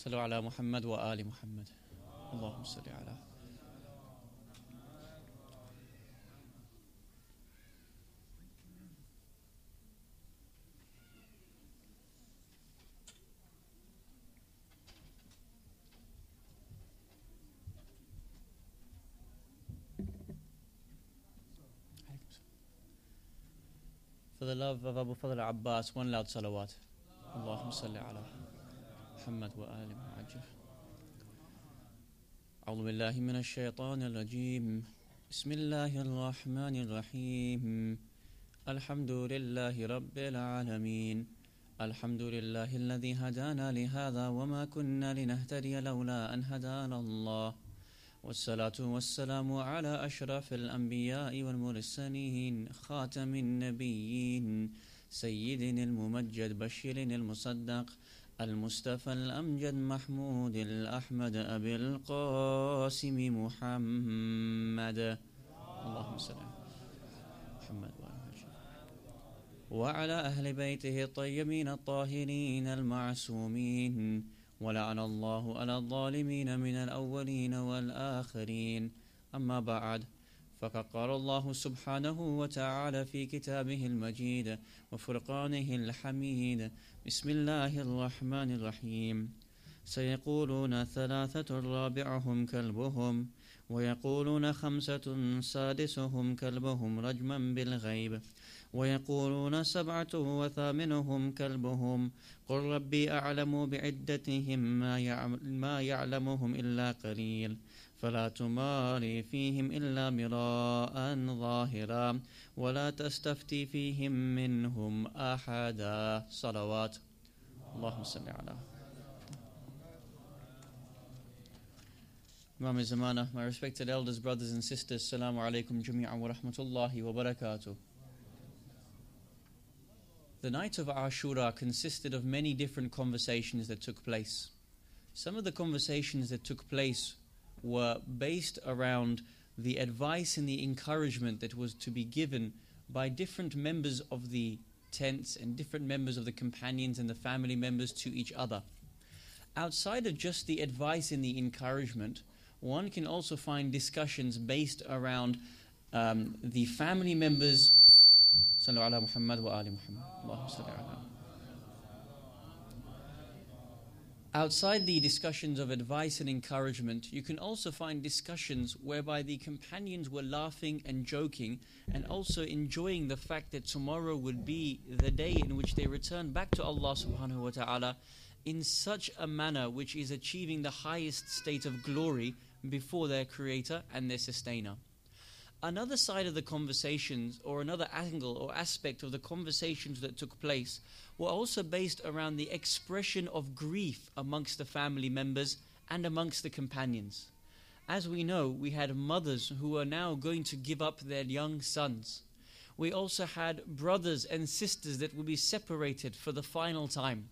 صلوا على محمد وآل محمد اللهم صل على. For the love of Abu Fadl Abbas, one loud salawat. Allahumma salli ala Muhammad wa ali Muhammad. أعوذ بالله من الشيطان الرجيم. بسم الله الرحمن الرحيم. الحمد لله رب العالمين. الحمد لله الذي هدانا لهذا وما كنا لنهتدي لولا أن هدانا الله. والصلاة والسلام على أشرف الأنبياء والمرسلين خاتم النبيين سيدنا الممجد بشير المصدق المصطفى الأمجد محمود الأحمد أبي القاسم محمد اللهم صل على محمد وعلى أهل بيته الطيبين الطاهرين المعصومين. ولعن الله على الظالمين من الأولين والآخرين. أما بعد، فقد قال الله سبحانه وتعالى في كتابه المجيد وفرقانه الحميد. بسم الله الرحمن الرحيم. سيقولون ثلاثة رابعهم كلبهم ويقولون خمسة سادسهم كلبهم رجما بالغيب ويقولون سبعة وثامنهم كلبهم قل ربي أعلم بعدتهم ما يعلمهم إلا قليل فلا تماري فيهم إلا مراء ظاهرا ولا تستفتي فيهم منهم أحدا. صلوات. اللهم صل على Imam Zamana. My respected elders, brothers and sisters, Assalamu alaikum jami'an wa rahmatullahi wa barakatuh. The night of Ashura consisted of many different conversations that took place. Some of the conversations that took place were based around the advice and the encouragement that was to be given by different members of the tents and different members of the companions and the family members to each other. Outside of just the advice and the encouragement, one can also find discussions based around the family members. Sallu ala Muhammad wa ali Muhammad. Allahumma salli ala. Outside the discussions of advice and encouragement, you can also find discussions whereby the companions were laughing and joking and also enjoying the fact that tomorrow would be the day in which they return back to Allah subhanahu wa ta'ala in such a manner which is achieving the highest state of glory before their creator and their sustainer. Another side of the conversations, or another angle or aspect of the conversations that took place, were also based around the expression of grief amongst the family members and amongst the companions. As we know, we had mothers who are now going to give up their young sons. We also had brothers and sisters that will be separated for the final time.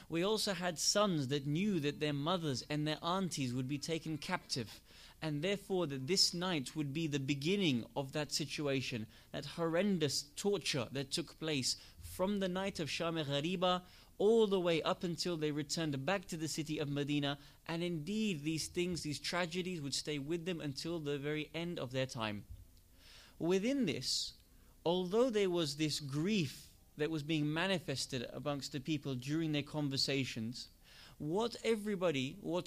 We also had sons that knew that their mothers and their aunties would be taken captive, and therefore that this night would be the beginning of that situation, that horrendous torture that took place from the night of Sham Ghariba all the way up until they returned back to the city of Medina. And indeed these things, these tragedies would stay with them until the very end of their time. Within this, although there was this grief that was being manifested amongst the people during their conversations, what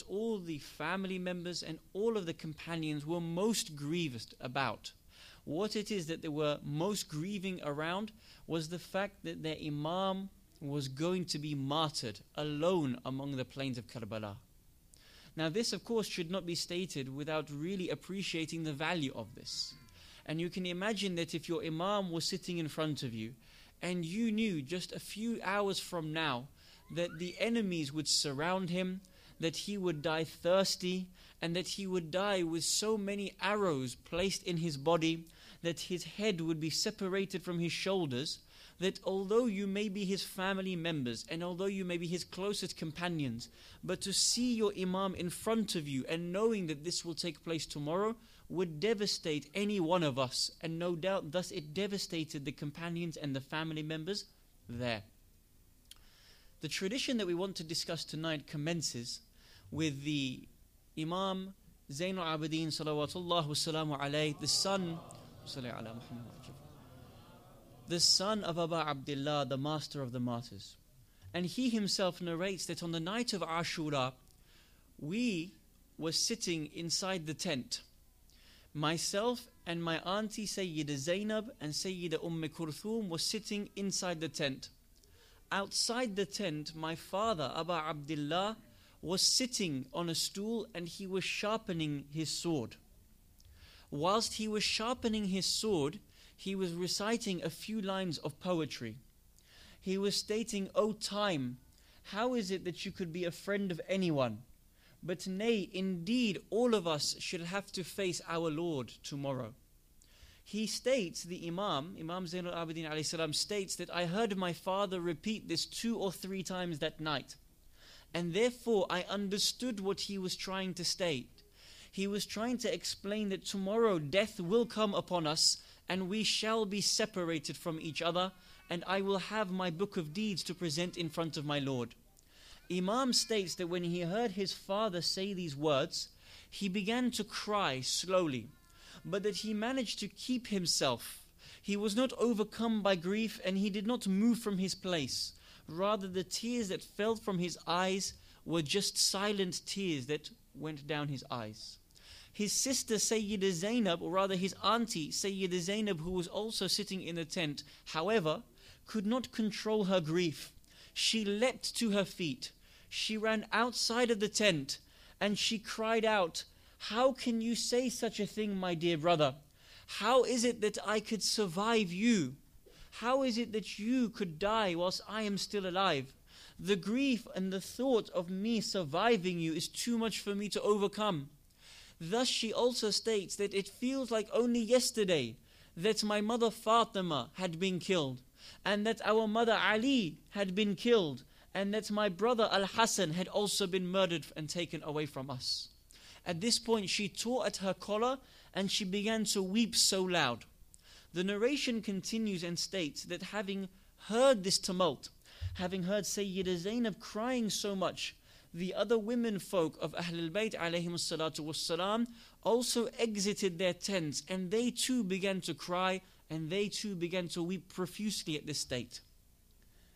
all the family members and all of the companions were most grieved about, what it is that they were most grieving around, was the fact that their Imam was going to be martyred alone among the plains of Karbala. Now this of course should not be stated without really appreciating the value of this. And you can imagine that if your Imam was sitting in front of you and you knew just a few hours from now that the enemies would surround him, that he would die thirsty, and that he would die with so many arrows placed in his body, that his head would be separated from his shoulders, that although you may be his family members and although you may be his closest companions, but to see your Imam in front of you and knowing that this will take place tomorrow would devastate any one of us, and no doubt thus it devastated the companions and the family members there. The tradition that we want to discuss tonight commences with the Imam Zain al-Abidin salawatullah wassalamu alayhi, the son of Abu Abdullah, the master of the martyrs. And he himself narrates that on the night of Ashura, we were sitting inside the tent. Myself and my auntie Sayyida Zainab and Sayyida Kulthum were sitting inside the tent. Outside the tent, my father, Abu Abdullah, was sitting on a stool and he was sharpening his sword. Whilst he was sharpening his sword, he was reciting a few lines of poetry. He was stating, "O time, how is it that you could be a friend of anyone? But nay, indeed, all of us should have to face our Lord tomorrow." He states, the Imam Zain al-Abidin alayhi salam states that I heard my father repeat this 2 or 3 times that night. And therefore I understood what he was trying to state. He was trying to explain that tomorrow death will come upon us and we shall be separated from each other, and I will have my book of deeds to present in front of my Lord. Imam states that when he heard his father say these words, he began to cry slowly, but that he managed to keep himself. He was not overcome by grief and he did not move from his place. Rather, the tears that fell from his eyes were just silent tears that went down his eyes. His sister Sayyida Zainab, or rather his auntie Sayyida Zainab, who was also sitting in the tent, however, could not control her grief. She leapt to her feet. She ran outside of the tent and she cried out, "How can you say such a thing, my dear brother? How is it that I could survive you? How is it that you could die whilst I am still alive? The grief and the thought of me surviving you is too much for me to overcome." Thus she also states that it feels like only yesterday that my mother Fatima had been killed, and that our mother Ali had been killed, and that my brother Al-Hassan had also been murdered and taken away from us. At this point she tore at her collar and she began to weep so loud. The narration continues and states that having heard this tumult, having heard Sayyida Zainab crying so much, the other women folk of Ahlul Bayt alayhim salatu wassalam also exited their tents, and they too began to cry and they too began to weep profusely at this state.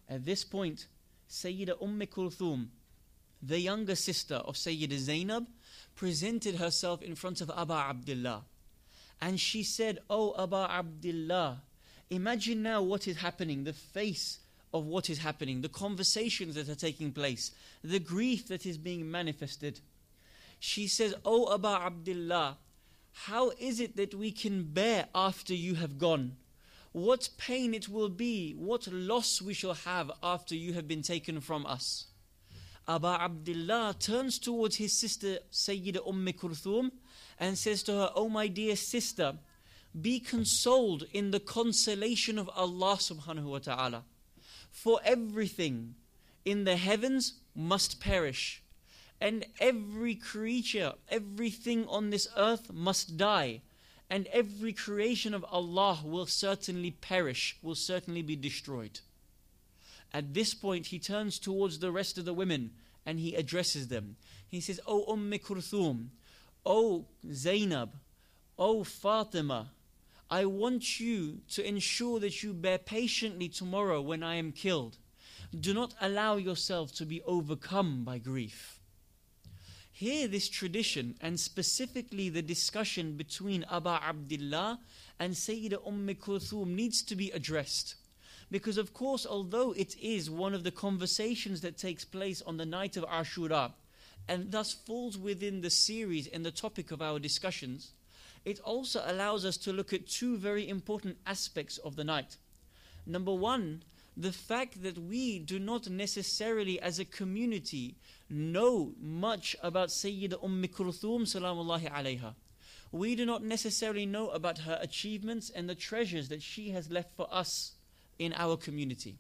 At this point, Sayyida Kulthum, the younger sister of Sayyida Zainab, presented herself in front of Abu Abdullah. And she said, "O Abu Abdullah, imagine now what is happening, the face of what is happening, the conversations that are taking place, the grief that is being manifested." She says, "O Abu Abdullah, how is it that we can bear after you have gone? What pain it will be, what loss we shall have after you have been taken from us." Abu Abdullah turns towards his sister Sayyida Kulthum and says to her, "O my dear sister, be consoled in the consolation of Allah subhanahu wa ta'ala. For everything in the heavens must perish, and every creature, everything on this earth must die, and every creation of Allah will certainly perish, will certainly be destroyed." At this point he turns towards the rest of the women and he addresses them. He says, "O Kulthum, O Zainab, O Fatima, I want you to ensure that you bear patiently tomorrow when I am killed. Do not allow yourself to be overcome by grief." Here this tradition, and specifically the discussion between Abu Abdullah and Sayyida Kulthum, needs to be addressed. Because of course, although it is one of the conversations that takes place on the night of Ashura, and thus falls within the series and the topic of our discussions, it also allows us to look at 2 very important aspects of the night. Number 1, the fact that we do not necessarily as a community know much about Sayyida Kulthum salamullahi alayha. We do not necessarily know about her achievements and the treasures that she has left for us in our community.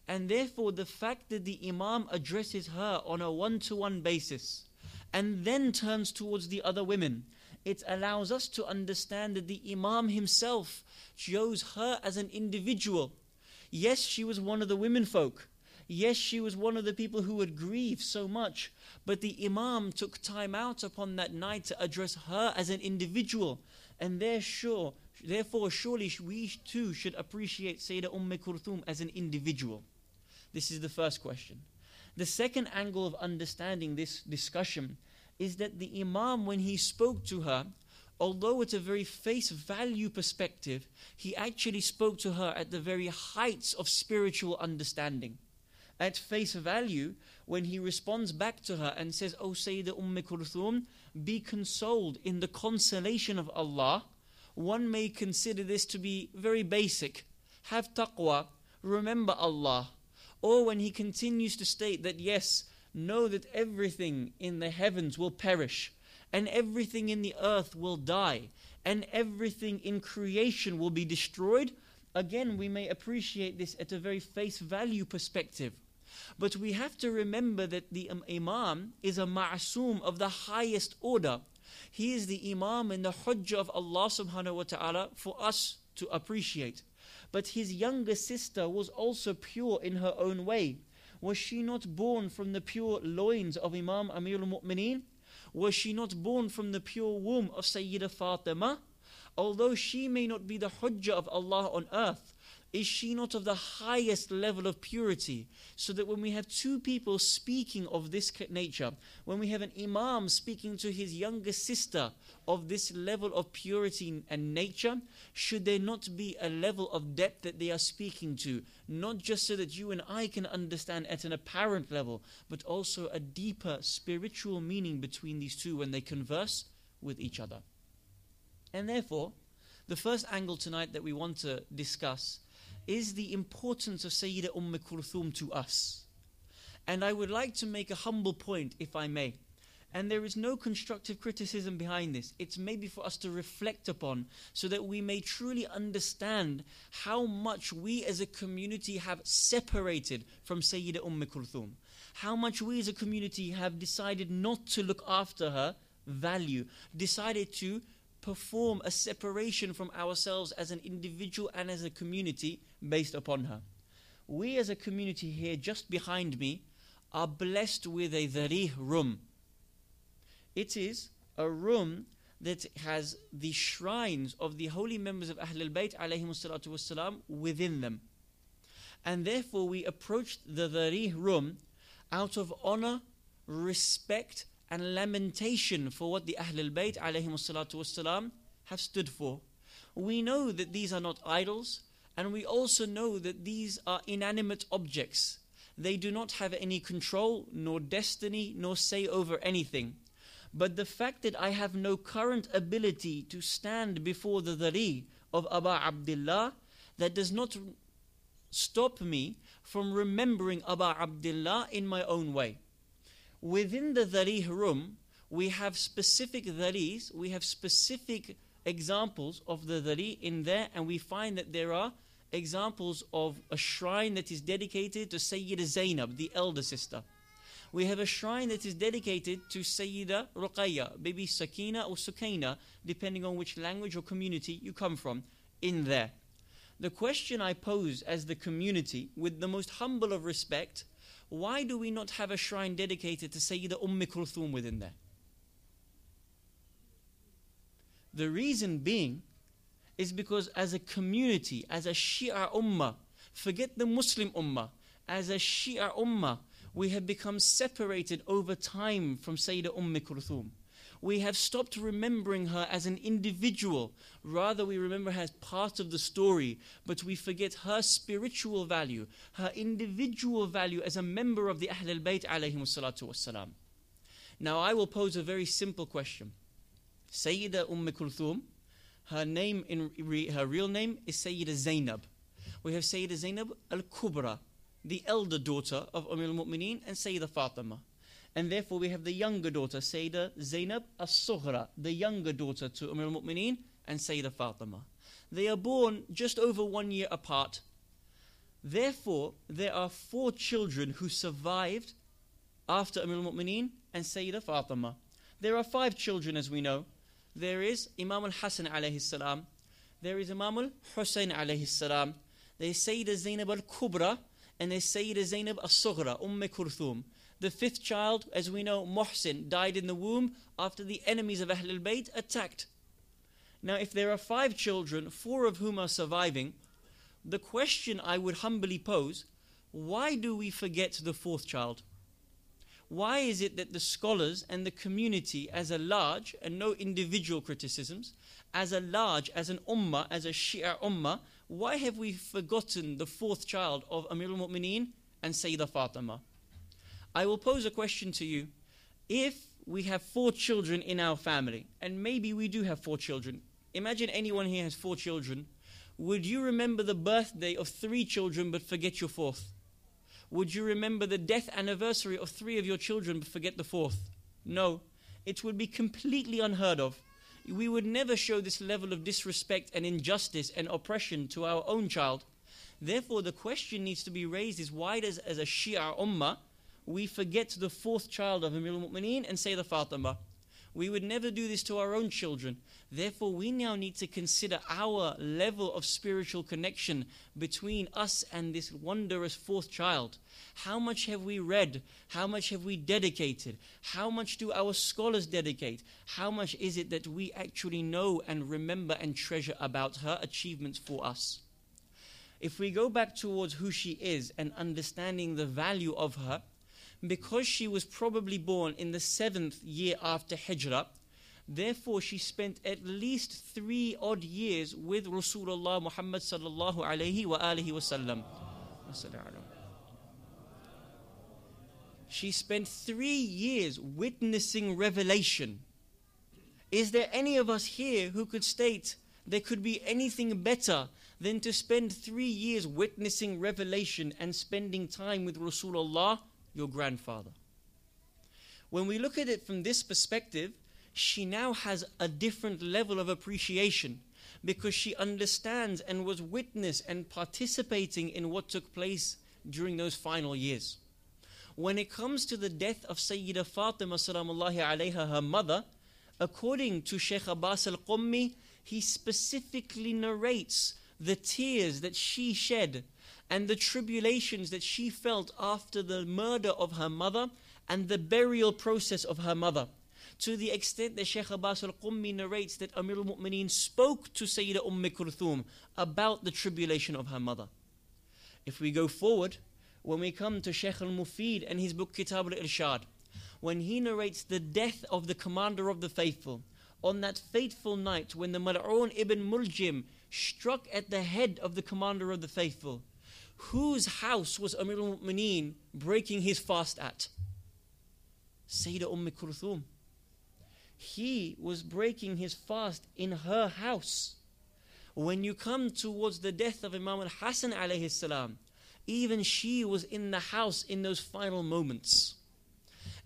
And therefore the fact that the Imam addresses her on a one-to-one basis and then turns towards the other women, it allows us to understand that the Imam himself chose her as an individual. Yes, she was one of the women folk. Yes, she was one of the people who would grieve so much, but the Imam took time out upon that night to address her as an individual. And therefore, surely we too should appreciate Sayyidah Kulthum as an individual. This is the first question. The second angle of understanding this discussion is that the Imam, when he spoke to her, although it's a very face value perspective, he actually spoke to her at the very heights of spiritual understanding. At face value, when he responds back to her and says, "O Sayyidah Kulthum, be consoled in the consolation of Allah," one may consider this to be very basic. Have taqwa, remember Allah. Or when he continues to state that, yes, know that everything in the heavens will perish, and everything in the earth will die, and everything in creation will be destroyed, again, we may appreciate this at a very face value perspective. But we have to remember that the Imam is a ma'asum of the highest order. He is the Imam and the Hujjah of Allah subhanahu wa ta'ala for us to appreciate. But his younger sister was also pure in her own way. Was she not born from the pure loins of Imam Amir al-Mu'mineen? Was she not born from the pure womb of Sayyidah Fatima? Although she may not be the Hujjah of Allah on earth, is she not of the highest level of purity? So that when we have two people speaking of this nature, when we have an Imam speaking to his younger sister of this level of purity and nature, should there not be a level of depth that they are speaking to? Not just so that you and I can understand at an apparent level, but also a deeper spiritual meaning between these two when they converse with each other. And therefore, the first angle tonight that we want to discuss is the importance of Sayyidah Kulthum to us. And I would like to make a humble point, if I may. And there is no constructive criticism behind this. It's maybe for us to reflect upon so that we may truly understand how much we as a community have separated from Sayyidah Kulthum. How much we as a community have decided not to look after her value, decided to perform a separation from ourselves as an individual and as a community based upon her. We as a community here just behind me are blessed with a dharih room. It is a room that has the shrines of the holy members of Ahlul Bayt ﷺ within them. And therefore we approached the dharih room out of honor, respect and lamentation for what the Ahlul Bayt ﷺ have stood for. We know that these are not idols, and we also know that these are inanimate objects. They do not have any control, nor destiny, nor say over anything. But the fact that I have no current ability to stand before the dharih of Aba Abdullah, that does not stop me from remembering Aba Abdullah in my own way. Within the dharih room, we have specific dharihs, we have specific examples of the dharih in there, and we find that there are examples of a shrine that is dedicated to Sayyidah Zainab, the elder sister. We have a shrine that is dedicated to Sayyidah Ruqayya, maybe Sakina or Sukaina, depending on which language or community you come from, in there. The question I pose as the community, with the most humble of respect, why do we not have a shrine dedicated to Sayyidah Kulthum within there? The reason being is because as a community, as a Shia Ummah, forget the Muslim Ummah, as a Shia Ummah, we have become separated over time from Sayyidah Kulthum. We have stopped remembering her as an individual. Rather, we remember her as part of the story, but we forget her spiritual value, her individual value as a member of the Ahlul Bayt ﷺ. Now, I will pose a very simple question. Sayyidah Kulthum, her real name is Sayyidah Zainab. We have Sayyidah Zainab al-Kubra, the elder daughter of al-Mu'mineen, and Sayyidah Fatima. And therefore we have the younger daughter, Sayyidah Zainab al-Sughra, the younger daughter to al-Mu'mineen and Sayyidah Fatima. They are born just over 1 year apart. Therefore, there are 4 children who survived after al-Mu'mineen and Sayyidah Fatima. There are 5 children, as we know. There is Imam al-Hasan alayhi salam. There is Imam al-Hussein alayhi salam. There is Sayyidah Zainab al-Kubra. and there's Sayyida Zainab as-Sughra, Kulthum. The fifth child, as we know, Muhsin, died in the womb after the enemies of Ahlul Bayt attacked. Now, if there are 5 children, 4 of whom are surviving, the question I would humbly pose, why do we forget the 4th child? Why is it that the scholars and the community as a large, and no individual criticisms, as a large, as an ummah, as a Shia ummah, why have we forgotten the 4th child of Amir al-Mu'mineen and Sayyidah Fatima? I will pose a question to you. If we have 4 children in our family, and maybe we do have 4 children, imagine anyone here has 4 children, would you remember the birthday of 3 children but forget your 4th? Would you remember the death anniversary of 3 of your children but forget the 4th? No, it would be completely unheard of. We would never show this level of disrespect and injustice and oppression to our own child. Therefore, the question needs to be raised is, why does, as a Shia ummah, we forget the 4th child of Amir al-Mu'mineen and Sayyidah Fatima? We would never do this to our own children. Therefore, we now need to consider our level of spiritual connection between us and this wondrous 4th child. How much have we read? How much have we dedicated? How much do our scholars dedicate? How much is it that we actually know and remember and treasure about her achievements for us? If we go back towards who she is and understanding the value of her, because she was probably born in the 7th year after Hijrah, therefore she spent at least 3 odd years with Rasulullah Muhammad sallallahu alayhi wa alihi wasallam. She spent 3 years witnessing revelation. Is there any of us here who could state there could be anything better than to spend 3 years witnessing revelation and spending time with Rasulullah, your grandfather? When we look at it from this perspective, she now has a different level of appreciation because she understands and was witness and participating in what took place during those final years. When it comes to the death of Sayyidah Fatima salamullahi alayha, her mother, according to Sheikh Abbas al-Qummi, he specifically narrates the tears that she shed and the tribulations that she felt after the murder of her mother and the burial process of her mother, to the extent that Shaykh Abbas al-Qummi narrates that Amir al-Mu'mineen spoke to Sayyidah Kulthum about the tribulation of her mother. If we go forward, when we come to Shaykh al-Mufid and his book Kitab al-Irshad, when he narrates the death of the commander of the faithful, on that fateful night when the Mal'un ibn Muljim struck at the head of the commander of the faithful, whose house was Amir al-Mu'mineen breaking his fast at? Sayyidah Kulthum. He was breaking his fast in her house. When you come towards the death of Imam al-Hasan alayhi salam, even she was in the house in those final moments.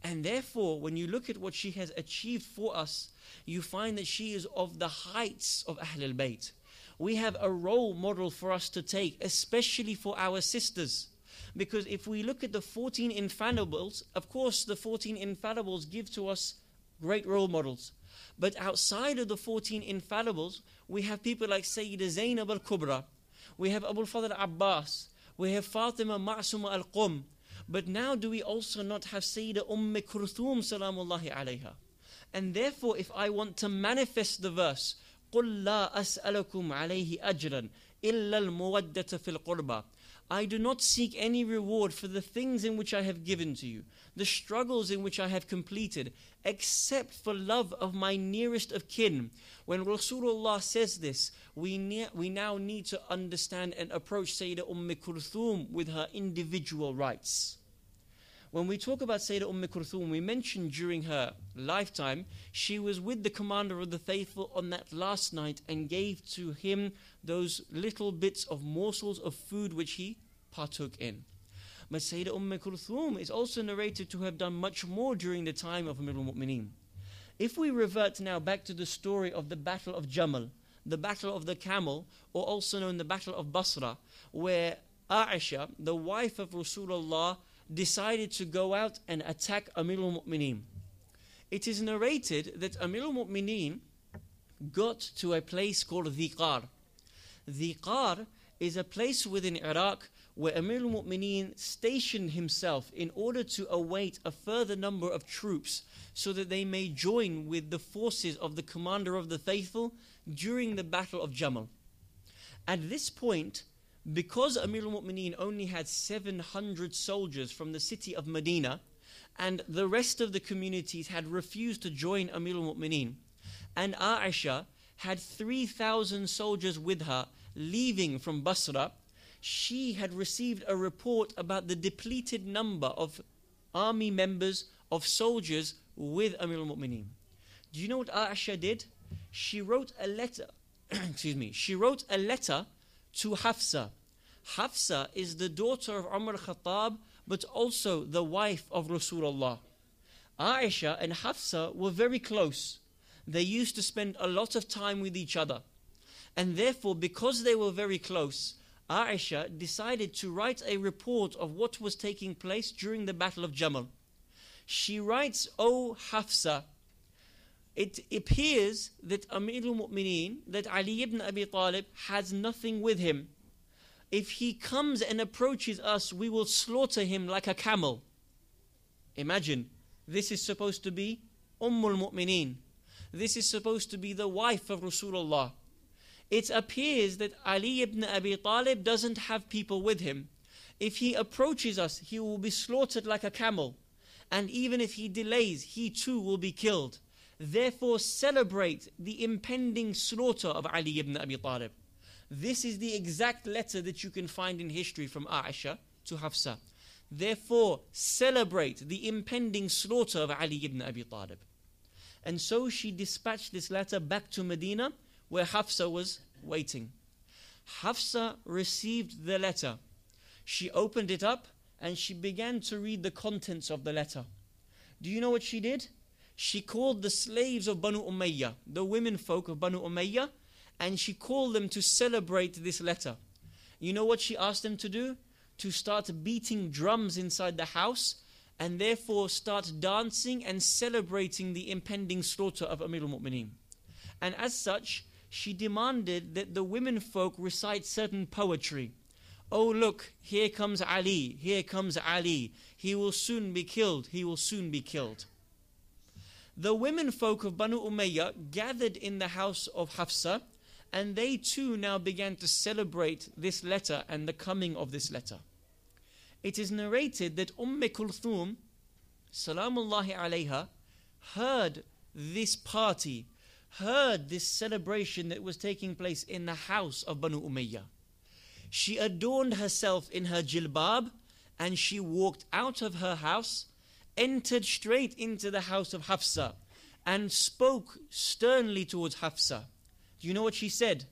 And therefore, when you look at what she has achieved for us, you find that she is of the heights of Ahlul Bayt. We have a role model for us to take, especially for our sisters. Because if we look at the 14 infallibles, of course the 14 infallibles give to us great role models. But outside of the 14 infallibles, we have people like Sayyidah Zainab al-Kubra, we have Abu al-Fadl Abbas, we have Fatima Ma'suma al-Qum. But now do we also not have Sayyidah Kulthum salamullahi alayha? And therefore, if I want to manifest the verse, قُلْ لَا أَسْأَلَكُمْ عَلَيْهِ أَجْرًا إِلَّا الْمُوَدَّةَ فِي الْقُرْبَى, I do not seek any reward for the things in which I have given to you, the struggles in which I have completed, except for love of my nearest of kin. When Rasulullah says this, we now need to understand and approach Sayyidah Kulthum with her individual rights. When we talk about Sayyidah Kulthum, we mentioned during her lifetime, she was with the commander of the faithful on that last night and gave to him those little bits of morsels of food which he partook in. But Sayyidah Kulthum is also narrated to have done much more during the time of Amir al-Mu'mineen. If we revert now back to the story of the Battle of Jamal, the Battle of the Camel, or also known the Battle of Basra, where Aisha, the wife of Rasulullah, decided to go out and attack Amir al-Mu'mineen. It is narrated that Amir al-Mu'mineen got to a place called Dhiqar. Dhiqar is a place within Iraq where Amir al-Mu'mineen stationed himself in order to await a further number of troops so that they may join with the forces of the commander of the faithful during the battle of Jamal. At this point, because Amir al-Mu'mineen only had 700 soldiers from the city of Medina, and the rest of the communities had refused to join Amir al-Mu'mineen, and Aisha had 3,000 soldiers with her leaving from Basra, she had received a report about the depleted number of army members, of soldiers with Amir al-Mu'mineen. Do you know what Aisha did? She wrote a letter, she wrote a letter to Hafsa. Hafsa is the daughter of Umar al-Khattab, but also the wife of Rasulullah. Aisha and Hafsa were very close. They used to spend a lot of time with each other. And therefore, because they were very close, Aisha decided to write a report of what was taking place during the Battle of Jamal. She writes, "O Hafsa, it appears that Amir al-Mu'mineen, that Ali ibn Abi Talib has nothing with him. If he comes and approaches us, we will slaughter him like a camel." Imagine, this is supposed to be al-Mu'mineen. This is supposed to be the wife of Rasulullah. It appears that Ali ibn Abi Talib doesn't have people with him. If he approaches us, he will be slaughtered like a camel. And even if he delays, he too will be killed. Therefore, celebrate the impending slaughter of Ali ibn Abi Talib. This is the exact letter that you can find in history from Aisha to Hafsa. Therefore, celebrate the impending slaughter of Ali ibn Abi Talib. And so she dispatched this letter back to Medina, where Hafsa was waiting. Hafsa received the letter. She opened it up and she began to read the contents of the letter. Do you know what she did? She called the slaves of Banu Umayyah, the women folk of Banu Umayyah, and she called them to celebrate this letter. You know what she asked them to do? To start beating drums inside the house and therefore start dancing and celebrating the impending slaughter of Amir al-Mu'mineen. And as such, she demanded that the women folk recite certain poetry. "Oh look, here comes Ali, here comes Ali. He will soon be killed, he will soon be killed." The women folk of Banu Umayyah gathered in the house of Hafsa, and they too now began to celebrate this letter and the coming of this letter. It is narrated that Kulthum, salamullahi alayha, heard this party, heard this celebration that was taking place in the house of Banu Umayyah. She adorned herself in her jilbab and she walked out of her house, entered straight into the house of Hafsa and spoke sternly towards Hafsa. Do you know what she said?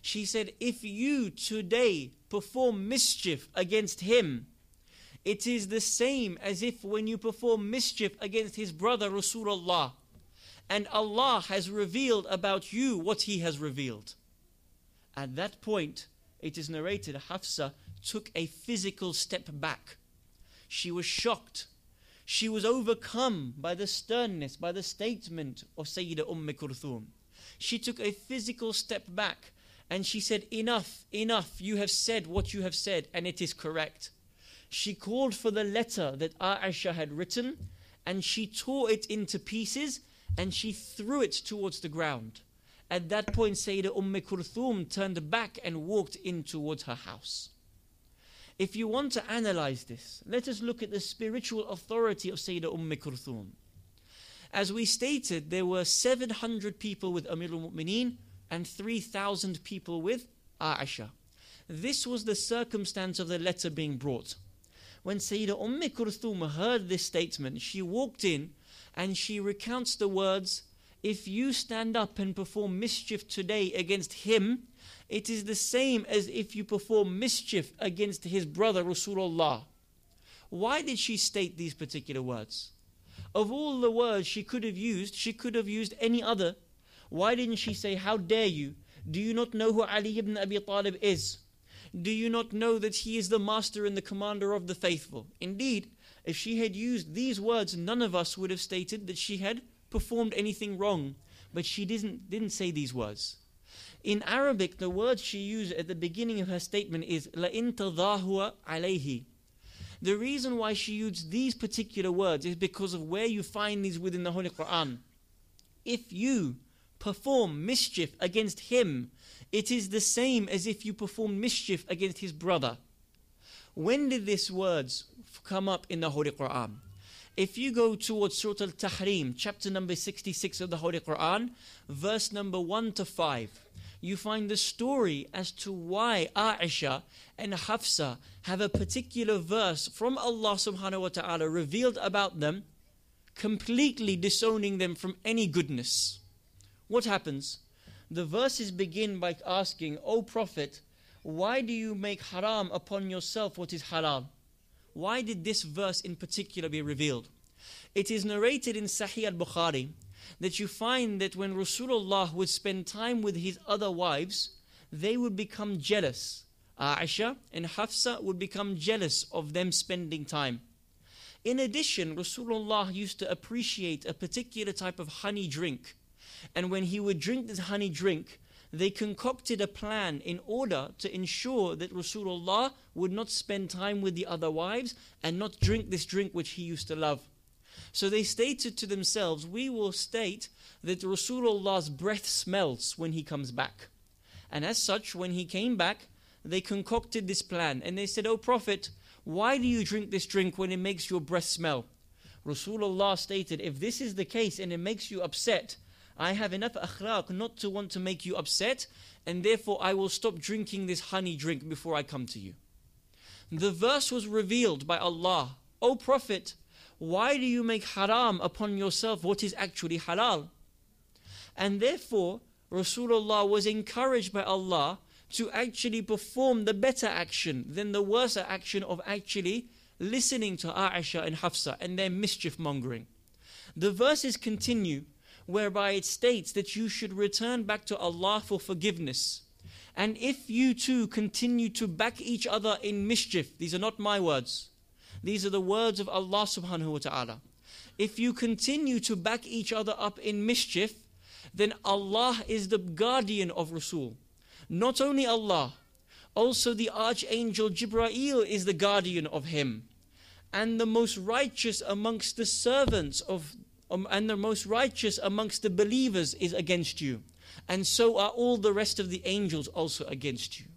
She said, "If you today perform mischief against him, it is the same as if when you perform mischief against his brother Rasulullah. And Allah has revealed about you what He has revealed." At that point, it is narrated, Hafsa took a physical step back. She was shocked. She was overcome by the sternness, by the statement of Sayyidah Kulthum. She took a physical step back and she said, "Enough, enough, you have said what you have said and it is correct." She called for the letter that Aisha had written and she tore it into pieces and she threw it towards the ground. At that point, Sayyidah Kulthum turned back and walked in towards her house. If you want to analyze this, let us look at the spiritual authority of Sayyidah Kulthum. As we stated, there were 700 people with Amir al-Mu'mineen and 3,000 people with Aisha. This was the circumstance of the letter being brought. When Sayyidah Kulthum heard this statement, she walked in and she recounts the words, "If you stand up and perform mischief today against him, it is the same as if you perform mischief against his brother Rasulullah." Why did she state these particular words? Of all the words she could have used any other. Why didn't she say, "How dare you? Do you not know who Ali ibn Abi Talib is? Do you not know that he is the master and the commander of the faithful?" Indeed, if she had used these words, none of us would have stated that she had performed anything wrong. But she didn't say these words. In Arabic, the word she used at the beginning of her statement is لَإِن تَظَاهُوَ عَلَيْهِ. The reason why she used these particular words is because of where you find these within the Holy Quran. If you perform mischief against him, it is the same as if you perform mischief against his brother. When did these words come up in the Holy Quran? If you go towards Surah Al-Tahrim, chapter number 66 of the Holy Quran, verse number 1 to 5, you find the story as to why Aisha and Hafsa have a particular verse from Allah subhanahu wa ta'ala revealed about them, completely disowning them from any goodness. What happens? The verses begin by asking, O Prophet, why do you make haram upon yourself what is halal? Why did this verse in particular be revealed? It is narrated in Sahih al-Bukhari that you find that when Rasulullah would spend time with his other wives, they would become jealous. Aisha and Hafsa would become jealous of them spending time. In addition, Rasulullah used to appreciate a particular type of honey drink. And when he would drink this honey drink, they concocted a plan in order to ensure that Rasulullah would not spend time with the other wives and not drink this drink which he used to love. So they stated to themselves, we will state that Rasulullah's breath smells when he comes back. And as such, when he came back, they concocted this plan. And they said, O Prophet, why do you drink this drink when it makes your breath smell? Rasulullah stated, if this is the case and it makes you upset, I have enough akhlaq not to want to make you upset, and therefore I will stop drinking this honey drink before I come to you. The verse was revealed by Allah. O Prophet, why do you make haram upon yourself what is actually halal? And therefore, Rasulullah was encouraged by Allah to actually perform the better action than the worse action of actually listening to Aisha and Hafsa and their mischief mongering. The verses continue whereby it states that you should return back to Allah for forgiveness. And if you two continue to back each other in mischief, these are not my words, these are the words of Allah subhanahu wa ta'ala. If you continue to back each other up in mischief, then Allah is the guardian of Rasul. Not only Allah, also the Archangel Jibreel is the guardian of him. And the most righteous amongst the servants of and the most righteous amongst the believers is against you. And so are all the rest of the angels also against you.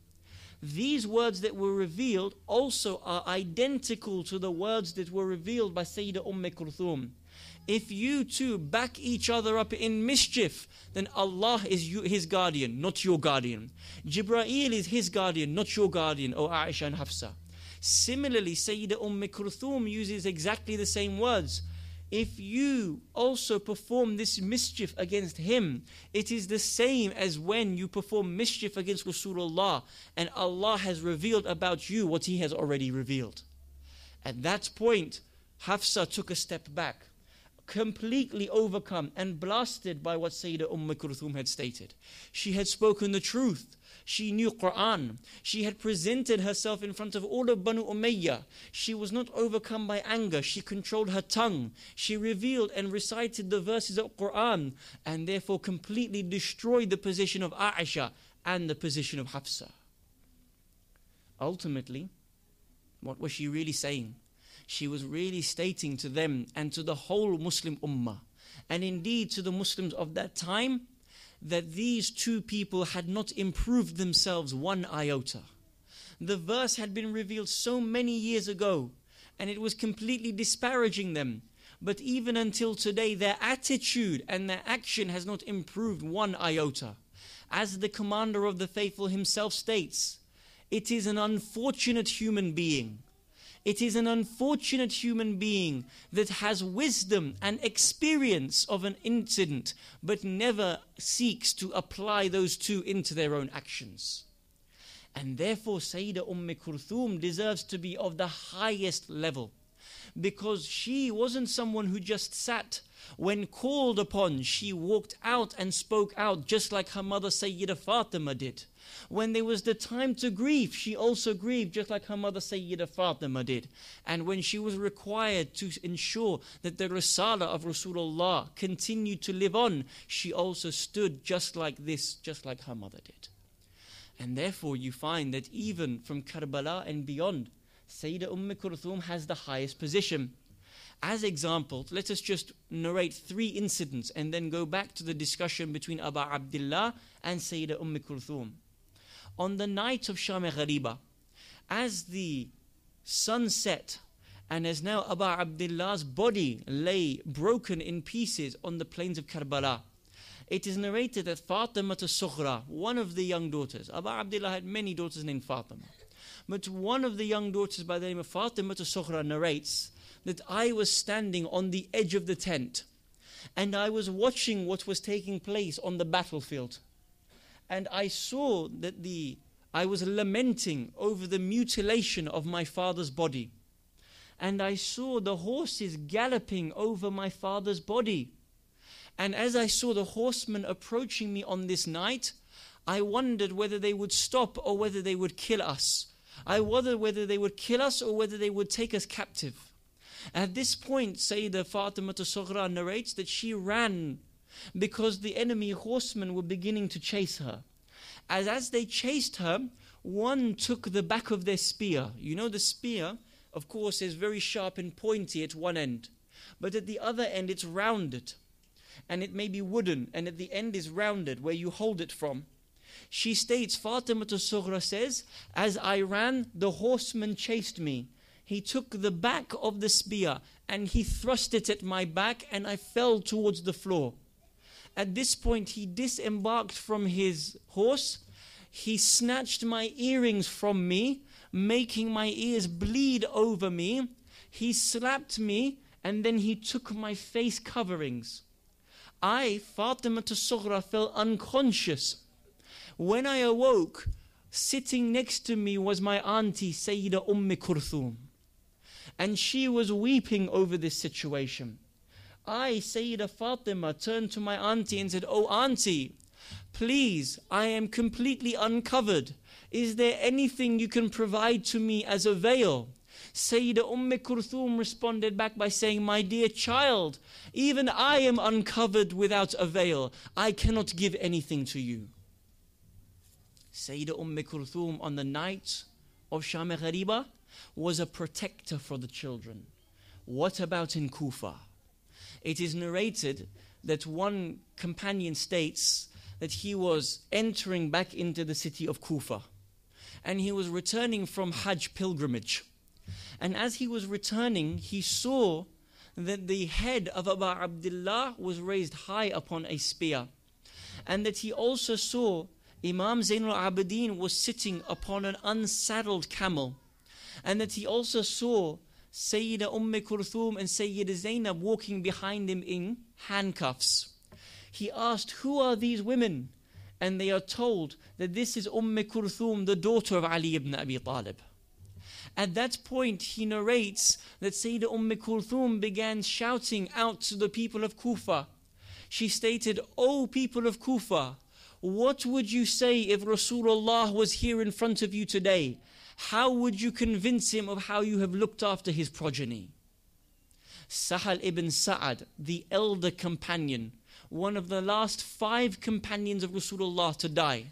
These words that were revealed also are identical to the words that were revealed by Sayyidah Kulthum. If you two back each other up in mischief, then Allah is his guardian, not your guardian. Jibreel is his guardian, not your guardian, O Aisha and Hafsa. Similarly, Sayyidah Kulthum uses exactly the same words. If you also perform this mischief against him, it is the same as when you perform mischief against Rasulullah, and Allah has revealed about you what he has already revealed. At that point, Hafsa took a step back, completely overcome and blasted by what Sayyidah Kulthum had stated. She had spoken the truth. She knew Quran. She had presented herself in front of all of Banu Umayyah. She was not overcome by anger. She controlled her tongue. She revealed and recited the verses of Quran, and therefore completely destroyed the position of Aisha and the position of Hafsa. Ultimately, what was she really saying? She was really stating to them and to the whole Muslim Ummah, and indeed to the Muslims of that time, that these two people had not improved themselves one iota. The verse had been revealed so many years ago, and it was completely disparaging them. But even until today, their attitude and their action has not improved one iota. As the commander of the faithful himself states, it is an unfortunate human being. It is an unfortunate human being that has wisdom and experience of an incident, but never seeks to apply those two into their own actions. And therefore, Sayyidah Kulthum deserves to be of the highest level, because she wasn't someone who just sat. When called upon, she walked out and spoke out, just like her mother Sayyidah Fatima did. When there was the time to grieve, she also grieved, just like her mother Sayyidah Fatima did. And when she was required to ensure that the Risala of Rasulullah continued to live on, she also stood just like this, just like her mother did. And therefore you find that even from Karbala and beyond, Sayyidah Kulthum has the highest position. As examples, let us just narrate 3 incidents and then go back to the discussion between Abu Abdullah and Sayyidah Kulthum. On the night of Sham Ghariba, as the sun set and as now Abu Abdullah's body lay broken in pieces on the plains of Karbala, it is narrated that Fatima as-Sughra, one of the young daughters, Abu Abdullah had many daughters named Fatima, but one of the young daughters by the name of Fatima as-Sughra narrates that I was standing on the edge of the tent and I was watching what was taking place on the battlefield. And I saw that I was lamenting over the mutilation of my father's body. And I saw the horses galloping over my father's body. And as I saw the horsemen approaching me on this night, I wondered whether they would stop or whether they would kill us. I wondered whether they would kill us or whether they would take us captive. At this point, Sayyidah Fatima as-Sughra narrates that she ran because the enemy horsemen were beginning to chase her. As they chased her, one took the back of their spear. You know the spear, of course, is very sharp and pointy at one end. But at the other end, it's rounded. And it may be wooden, and at the end is rounded, where you hold it from. She states, Fatima as-Sughra says, as I ran, the horseman chased me. He took the back of the spear, and he thrust it at my back, and I fell towards the floor. At this point, he disembarked from his horse. He snatched my earrings from me, making my ears bleed over me. He slapped me, and then he took my face coverings. I, Fatima as-Sughra, fell unconscious. When I awoke, sitting next to me was my auntie, Sayyidah Kulthum. And she was weeping over this situation. I, Sayyidah Fatima, turned to my auntie and said, "Oh auntie, please, I am completely uncovered. Is there anything you can provide to me as a veil?" Sayyidah Kulthum responded back by saying, "My dear child, even I am uncovered without a veil. I cannot give anything to you." Sayyidah Kulthum on the night of Sham Ghariba was a protector for the children. What about in Kufa? It is narrated that one companion states that he was entering back into the city of Kufa and he was returning from Hajj pilgrimage. And as he was returning, he saw that the head of Abu Abdullah was raised high upon a spear, and that he also saw Imam Zainul Abidin was sitting upon an unsaddled camel, and that he also saw Sayyidah Kulthum and Sayyidah Zainab walking behind him in handcuffs. He asked, "Who are these women?" And they are told that this is Kulthum, the daughter of Ali ibn Abi Talib. At that point, he narrates that Sayyidah Kulthum began shouting out to the people of Kufa. She stated, "O people of Kufa, what would you say if Rasulullah was here in front of you today? How would you convince him of how you have looked after his progeny?" Sahal ibn Sa'ad, the elder companion, one of the last 5 companions of Rasulullah to die,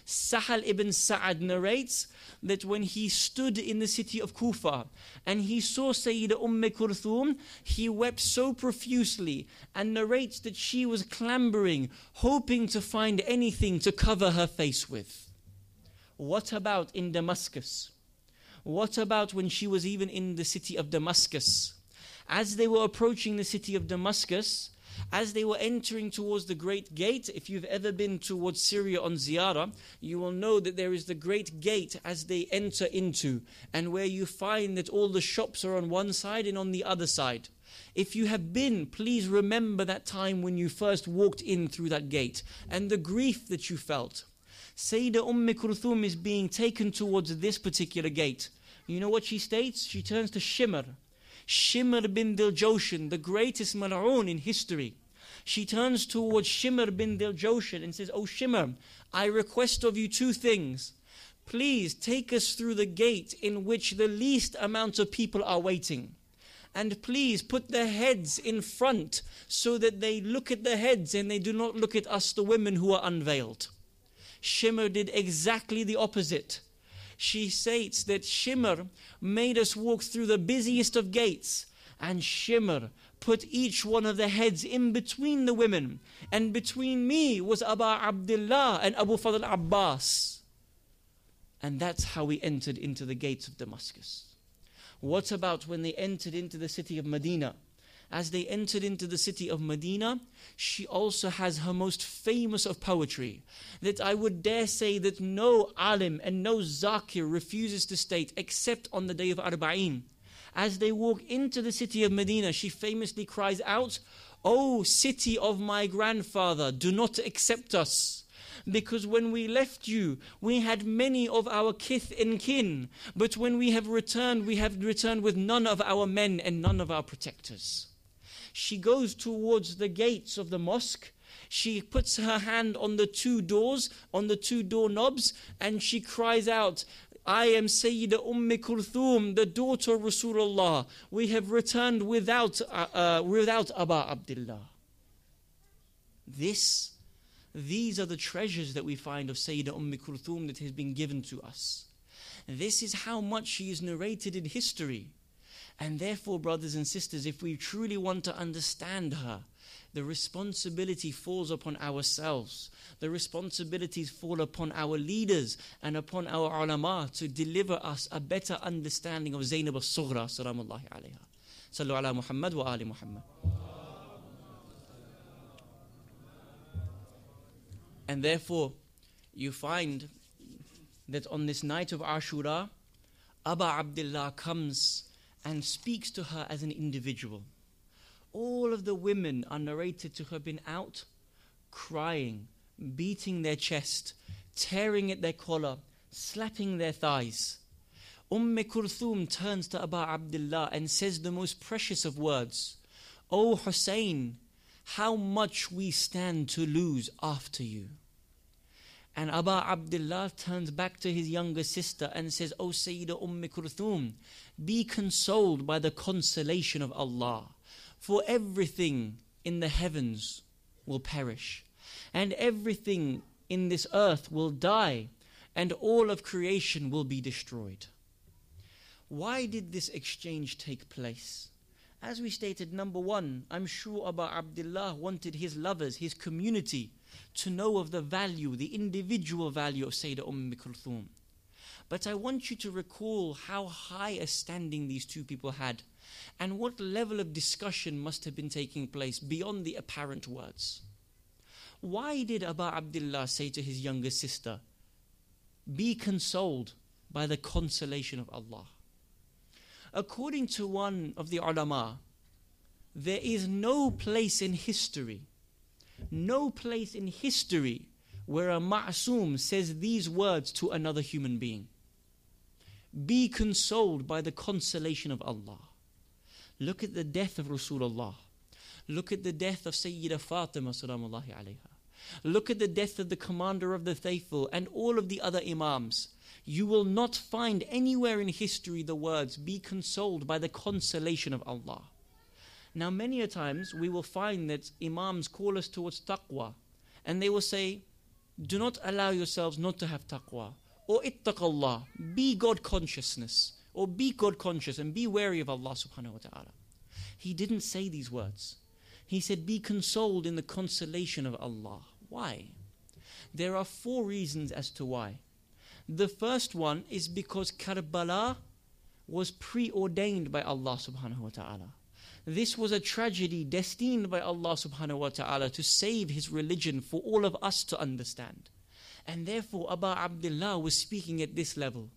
Sahal ibn Sa'ad narrates that when he stood in the city of Kufa and he saw Sayyidah Kulthum, he wept so profusely and narrates that she was clambering, hoping to find anything to cover her face with. What about in Damascus? What about when she was even in the city of Damascus? As they were approaching the city of Damascus, as they were entering towards the Great Gate, if you've ever been towards Syria on Ziyarah, you will know that there is the Great Gate as they enter into, and where you find that all the shops are on one side and on the other side. If you have been, please remember that time when you first walked in through that gate and the grief that you felt. Sayyidah Kulthum is being taken towards this particular gate. You know what she states? She turns to Shimr. Shimr bin Dil-Joshan, the greatest mal'oon in history. She turns towards Shimr bin Dil-Joshan and says, "Oh Shimr, I request of you two things. Please take us through the gate in which the least amount of people are waiting. And please put their heads in front so that they look at the heads and they do not look at us, the women who are unveiled." Shimr did exactly the opposite. She states that Shimr made us walk through the busiest of gates, and Shimr put each one of the heads in between the women, and between me was Abu Abdullah and Abu Fadl Abbas. And that's how we entered into the gates of Damascus. What about when they entered into the city of Medina? As they entered into the city of Medina, she also has her most famous of poetry, that I would dare say that no alim and no zakir refuses to state except on the day of Arba'een. As they walk into the city of Medina, she famously cries out, "O city of my grandfather, do not accept us. Because when we left you, we had many of our kith and kin, but when we have returned with none of our men and none of our protectors." She goes towards the gates of the mosque. She puts her hand on the two doors, on the two doorknobs, and she cries out, "I am Sayyida Kulthum, the daughter of Rasulullah. We have returned without Abu Abdullah." These are the treasures that we find of Sayyida Kulthum that has been given to us. This is how much she is narrated in history. And therefore, brothers and sisters, if we truly want to understand her, the responsibility falls upon ourselves. The responsibilities fall upon our leaders and upon our ulama to deliver us a better understanding of Zainab al-Sughra, salamullahi alayha. Sallu ala Muhammad wa ali Muhammad. And therefore, you find that on this night of Ashura, Abu Abdullah comes and speaks to her as an individual. All of the women are narrated to have been out crying, beating their chest, tearing at their collar, slapping their thighs. Kulthum turns to Abu Abdullah and says the most precious of words, "O Hussein, how much we stand to lose after you." And Abu Abdullah turns back to his younger sister and says, "O Sayyida Kulthum, be consoled by the consolation of Allah. For everything in the heavens will perish, and everything in this earth will die, and all of creation will be destroyed." Why did this exchange take place? As we stated, number one, I'm sure Abu Abdullah wanted his lovers, his community, to know of the value, the individual value of Sayyida Kulthum. But I want you to recall how high a standing these two people had, and what level of discussion must have been taking place beyond the apparent words. Why did Abu Abdullah say to his younger sister, "Be consoled by the consolation of Allah"? According to one of the ulama, there is no place in history where a ma'soom says these words to another human being. Be consoled by the consolation of Allah. Look at the death of Rasulullah. Look at the death of Sayyida Fatima salamullahi alayha. Look at the death of the commander of the faithful and all of the other imams. You will not find anywhere in history the words, "Be consoled by the consolation of Allah." Now many a times we will find that imams call us towards taqwa, and they will say, "Do not allow yourselves not to have taqwa," or ittaqallah, be God consciousness, or be God conscious and be wary of Allah subhanahu wa ta'ala. He didn't say these words. He said, "Be consoled in the consolation of Allah." Why? There are 4 reasons as to why. The first one is because Karbala was preordained by Allah subhanahu wa ta'ala. This was a tragedy destined by Allah subhanahu wa ta'ala to save His religion for all of us to understand. And therefore Abu Abdullah was speaking at this level.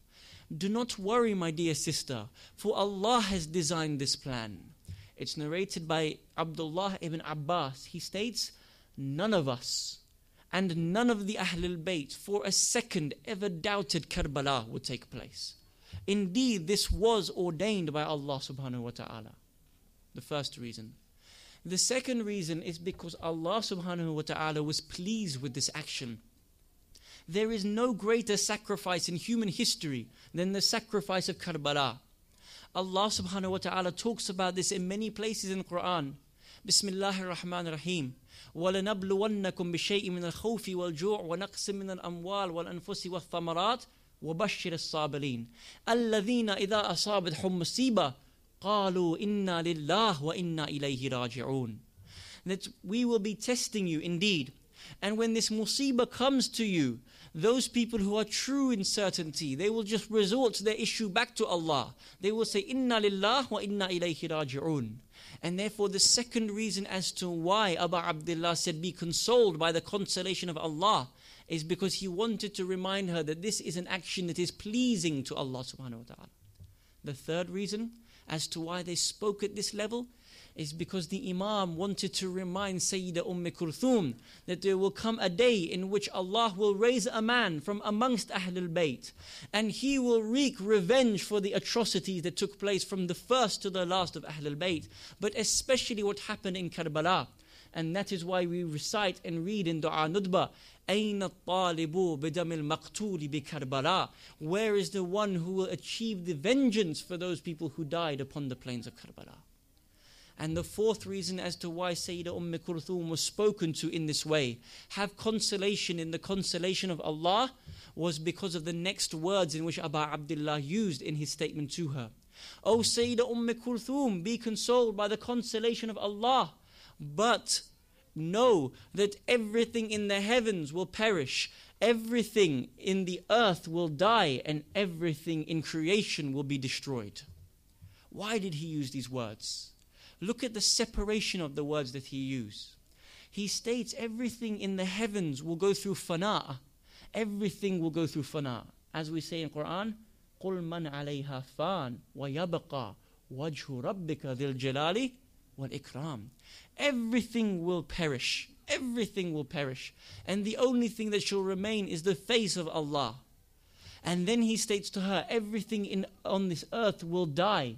Do not worry, my dear sister, for Allah has designed this plan. It's narrated by Abdullah ibn Abbas. He states, none of us and none of the Ahlul Bayt for a second ever doubted Karbala would take place. Indeed, this was ordained by Allah subhanahu wa ta'ala. The first reason. The second reason is because Allah subhanahu wa ta'ala was pleased with this action. There is no greater sacrifice in human history than the sacrifice of Karbala. Allah subhanahu wa ta'ala talks about this in many places in the Quran. Bismillahir Rahmanir Rahim. وَلَنَبْلُوَنَّكُمْ بِشَيْءٍ مِنَ الْخَوْفِ وَالْجُوعِ وَنَقْصٍ مِنَ الْأَمْوَالِ وَالْأَنفُسِ وَالثَّمَرَاتِ وَبَشِّرِ الصَّابِرِينَ الَّذِينَ إِذَا أَصَابَتْهُم مُّصِيبَةٌ قَالُوا إِنَّا لِلَّهِ وَإِنَّا إِلَيْهِ رَاجِعُونَ. That we will be testing you indeed. And when this musibah comes to you, those people who are true in certainty, they will just resort their issue back to Allah. They will say, Inna lillah wa inna ilayhi raji'un. And therefore the second reason as to why Abu Abdullah said, be consoled by the consolation of Allah, is because he wanted to remind her that this is an action that is pleasing to Allah subhanahu wa ta'ala. The third reason as to why they spoke at this level is because the Imam wanted to remind Sayyidah Kulthum that there will come a day in which Allah will raise a man from amongst Ahlul Bayt, and he will wreak revenge for the atrocities that took place from the first to the last of Ahlul Bayt, but especially what happened in Karbala. And that is why we recite and read in Dua Nudba, أَيْنَ الطَّالِبُ بِدَمِ الْمَقْتُولِ بِكَرْبَلَا. Where is the one who will achieve the vengeance for those people who died upon the plains of Karbala? And the fourth reason as to why Sayyidah Kulthum was spoken to in this way, have consolation in the consolation of Allah, was because of the next words in which Abu Abdullah used in his statement to her. O Sayyidah Kulthum, be consoled by the consolation of Allah, but know that everything in the heavens will perish, everything in the earth will die, and everything in creation will be destroyed. Why did he use these words? Look at the separation of the words that he used. He states everything in the heavens will go through fana. Everything will go through fana. As we say in Quran, قُلْ مَنْ عَلَيْهَا فَانٍ وَيَبْقَى وَجْهُ رَبِّكَ ذِي الْجَلَالِ وَالْإِكْرَامِ. Everything will perish. Everything will perish. And the only thing that shall remain is the face of Allah. And then he states to her, everything on this earth will die.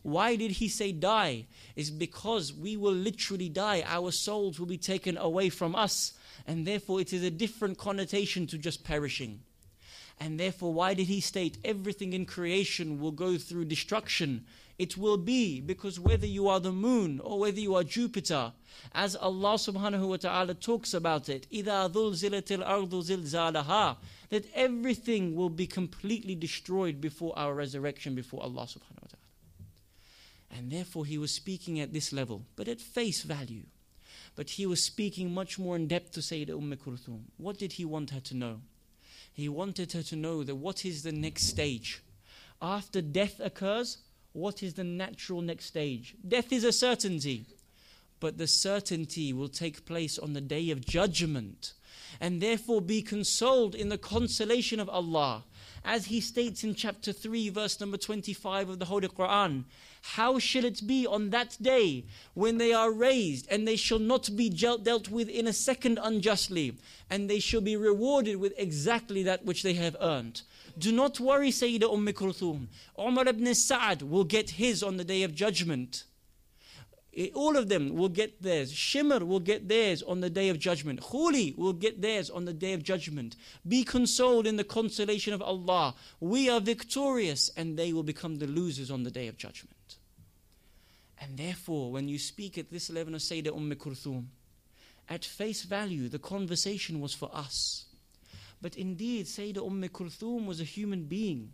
Why did he say die? Is because we will literally die. Our souls will be taken away from us. And therefore it is a different connotation to just perishing. And therefore why did he state everything in creation will go through destruction? It will be because whether you are the moon or whether you are Jupiter, as Allah subhanahu wa ta'ala talks about it, إِذَا ذُلْزِلَتِ الْأَرْضُ زِلْزَالَهَا, that everything will be completely destroyed before our resurrection, before Allah subhanahu wa ta'ala. And therefore he was speaking at this level, but at face value. But he was speaking much more in depth to Sayyidah Kulthum. What did he want her to know? He wanted her to know that what is the next stage? After death occurs, what is the natural next stage? Death is a certainty, but the certainty will take place on the day of judgment. And therefore be consoled in the consolation of Allah. As he states in chapter 3, verse number 25 of the Holy Quran, how shall it be on that day when they are raised and they shall not be dealt with in a second unjustly, and they shall be rewarded with exactly that which they have earned. Do not worry, Sayyidah Kulthum. Umar ibn Sa'ad will get his on the day of judgment. All of them will get theirs. Shimr will get theirs on the day of judgment. Khuli will get theirs on the day of judgment. Be consoled in the consolation of Allah. We are victorious, and they will become the losers on the day of judgment. And therefore, when you speak at this level of Sayyidah Kulthum, at face value, the conversation was for us. But indeed, Sayyidah Kulthum was a human being.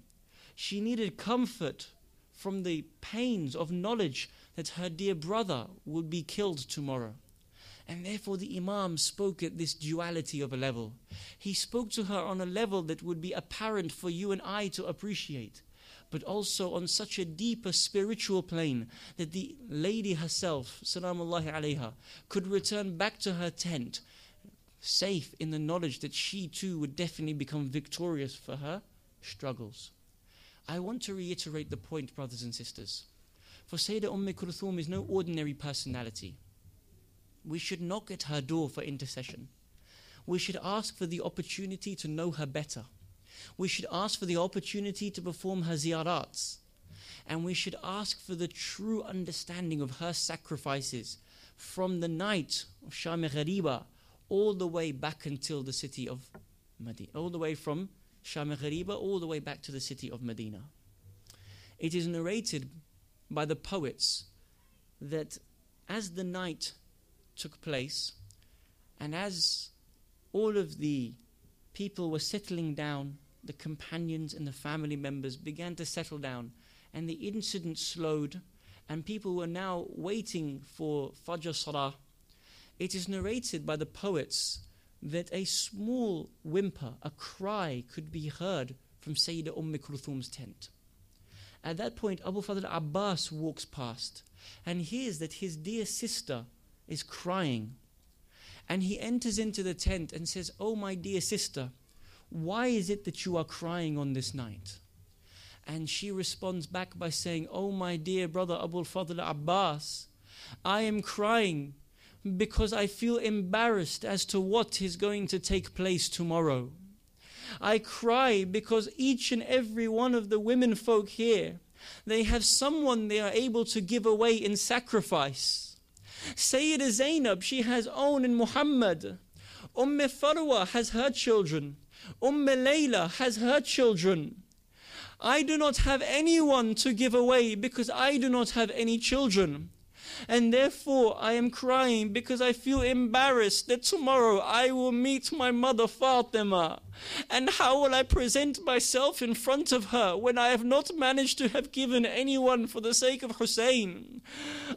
She needed comfort from the pains of knowledge that her dear brother would be killed tomorrow. And therefore the Imam spoke at this duality of a level. He spoke to her on a level that would be apparent for you and I to appreciate, but also on such a deeper spiritual plane that the lady herself, salamullahi alayha, could return back to her tent, safe in the knowledge that she too would definitely become victorious for her struggles. I want to reiterate the point, brothers and sisters. For Sayyidah Kulthum is no ordinary personality. We should knock at her door for intercession. We should ask for the opportunity to know her better. We should ask for the opportunity to perform her ziyarats. And we should ask for the true understanding of her sacrifices from the night of Sham Ghariba all the way back until the city of Medina. All the way from Sham Ghariba all the way back to the city of Medina. It is narrated by the poets that as the night took place and as all of the people were settling down, the companions and the family members began to settle down, and the incident slowed, and people were now waiting for Fajr Salah. It is narrated by the poets that a small whimper, a cry, could be heard from Sayyidah Kulthum's tent. At that point, Abu Fadl Abbas walks past and hears that his dear sister is crying. And he enters into the tent and says, "Oh, my dear sister, why is it that you are crying on this night?" And she responds back by saying, "Oh, my dear brother Abu Fadl Abbas, I am crying because I feel embarrassed as to what is going to take place tomorrow. I cry because each and every one of the women folk here, they have someone they are able to give away in sacrifice. Sayyidah Zainab, she has Own and Muhammad. Farwa has her children. Layla has her children. I do not have anyone to give away because I do not have any children. And therefore I am crying because I feel embarrassed that tomorrow I will meet my mother Fatima. And how will I present myself in front of her when I have not managed to have given anyone for the sake of Hussein?"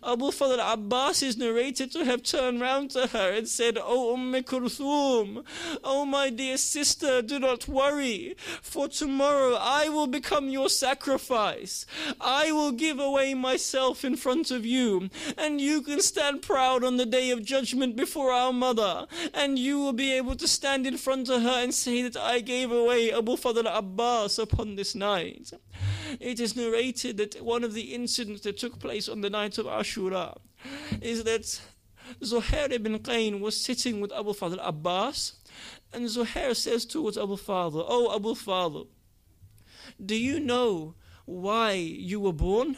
Abu Fadl Abbas is narrated to have turned round to her and said, "Oh Kulthum, oh my dear sister, do not worry, for tomorrow I will become your sacrifice. I will give away myself in front of you, and you can stand proud on the day of judgment before our mother, and you will be able to stand in front of her and say that I gave away Abu Fadl Abbas upon this night." It is narrated that one of the incidents that took place on the night of Ashura is that Zuhair ibn Qayn was sitting with Abu Fadl Abbas, and Zuhair says towards Abu Fadl, "Oh Abu Fadl, do you know why you were born?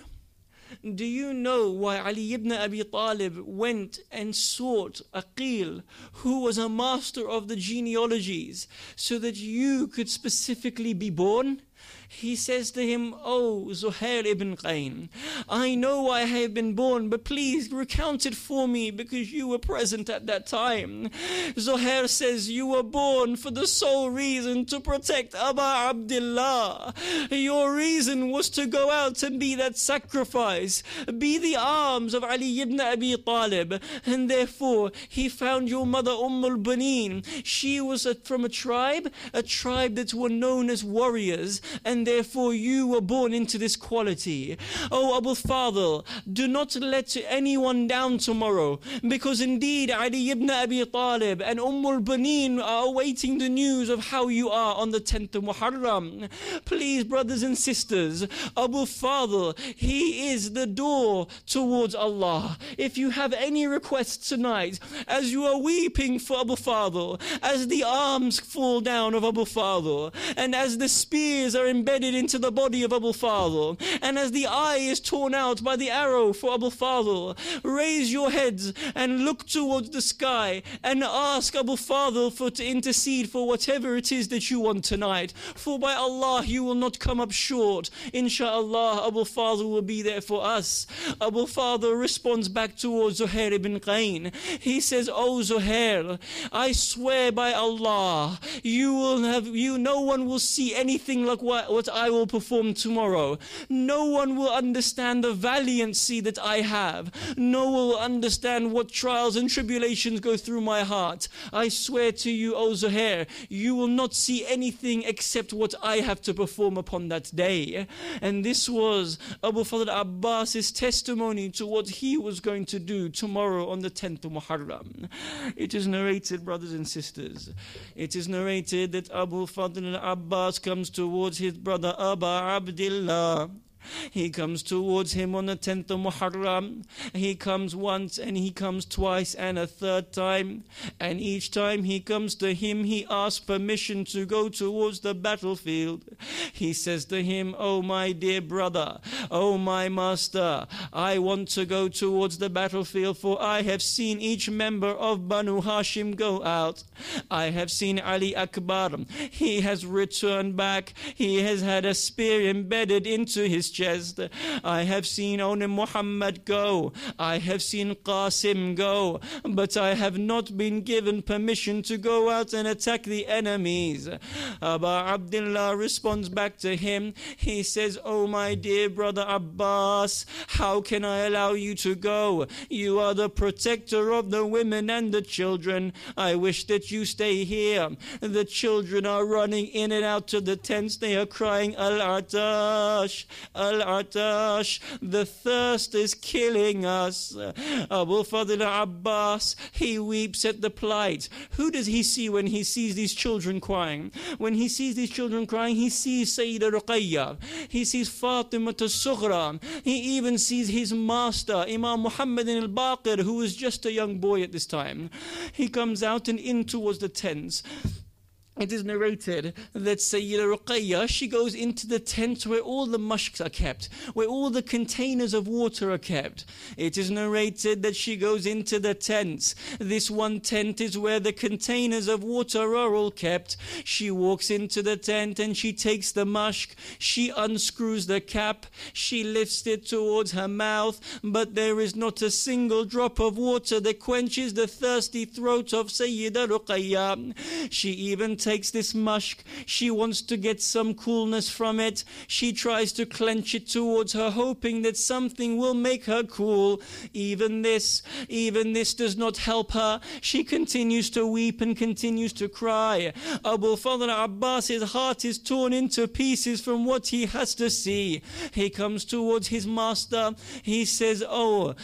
Do you know why Ali ibn Abi Talib went and sought Aqil, who was a master of the genealogies, so that you could specifically be born?" He says to him, "Oh Zuhair ibn Qayn, I know why I have been born, but please recount it for me because you were present at that time." Zuhair says, "You were born for the sole reason to protect Aba Abdullah. Your reason was to go out and be that sacrifice, be the arms of Ali ibn Abi Talib, and therefore he found your mother al-Banin. She was from a tribe that were known as warriors, and therefore you were born into this quality. Oh Abu Fadl, do not let anyone down tomorrow, because indeed Ali ibn Abi Talib and Banin are awaiting the news of how you are on the 10th of Muharram. Please, brothers and sisters, Abu Fadl, he is the door towards Allah. If you have any requests tonight, as you are weeping for Abu Fadl, as the arms fall down of Abu Fadl, and as the spears are embedded into the body of Abu Fadl, and as the eye is torn out by the arrow for Abu Fadl, raise your heads and look towards the sky and ask Abu Fadl to intercede for whatever it is that you want tonight. For by Allah, you will not come up short. Inshallah, Abu Fadl will be there for us. Abu Fadl responds back towards Zuhair ibn Qayn. He says, "Oh Zuhair, I swear by Allah, no one will see anything like what I will perform tomorrow. No one will understand the valiancy that I have. No one will understand what trials and tribulations go through my heart. I swear to you, O Zuhair, you will not see anything except what I have to perform upon that day." And this was Abu Fadl Abbas's testimony to what he was going to do tomorrow on the 10th of Muharram. It is narrated, brothers and sisters, it is narrated that Abu Fadl Abbas comes towards his brother Aba Abdullah, He comes towards him on the 10th of Muharram. He comes once and he comes twice and a third time. And each time he comes to him, he asks permission to go towards the battlefield. He says to him, "Oh my dear brother, oh my master, I want to go towards the battlefield, for I have seen each member of Banu Hashim go out. I have seen Ali Akbar. He has returned back. He has had a spear embedded into his chest. I have seen only Muhammad go. I have seen Qasim go. But I have not been given permission to go out and attack the enemies." Abu Abdullah responds back to him. He says, "Oh my dear brother Abbas, how can I allow you to go? You are the protector of the women and the children. I wish that you stay here." The children are running in and out to the tents. They are crying, "Al-Atash, Al-Atash, the thirst is killing us." Abu Fadl Abbas, he weeps at the plight. Who does he see when he sees these children crying? When he sees these children crying, he sees Sayyidah Ruqayya. He sees Fatima al-Sughra. He even sees his master, Imam Muhammad al-Baqir, who was just a young boy at this time. He comes out and in towards the tents. It is narrated that Sayyidah Ruqayya, she goes into the tent where all the mushks are kept, where all the containers of water are kept. It is narrated that she goes into the tents. This one tent is where the containers of water are all kept. She walks into the tent and she takes the mushk. She unscrews the cap. She lifts it towards her mouth, but there is not a single drop of water that quenches the thirsty throat of Sayyidah Ruqayya. She even takes this mushk. She wants to get some coolness from it. She tries to clench it towards her, hoping that something will make her cool. Even this does not help her. She continues to weep and continues to cry. Abu Fadl Abbas's heart is torn into pieces from what he has to see. He comes towards his master. He says, "Oh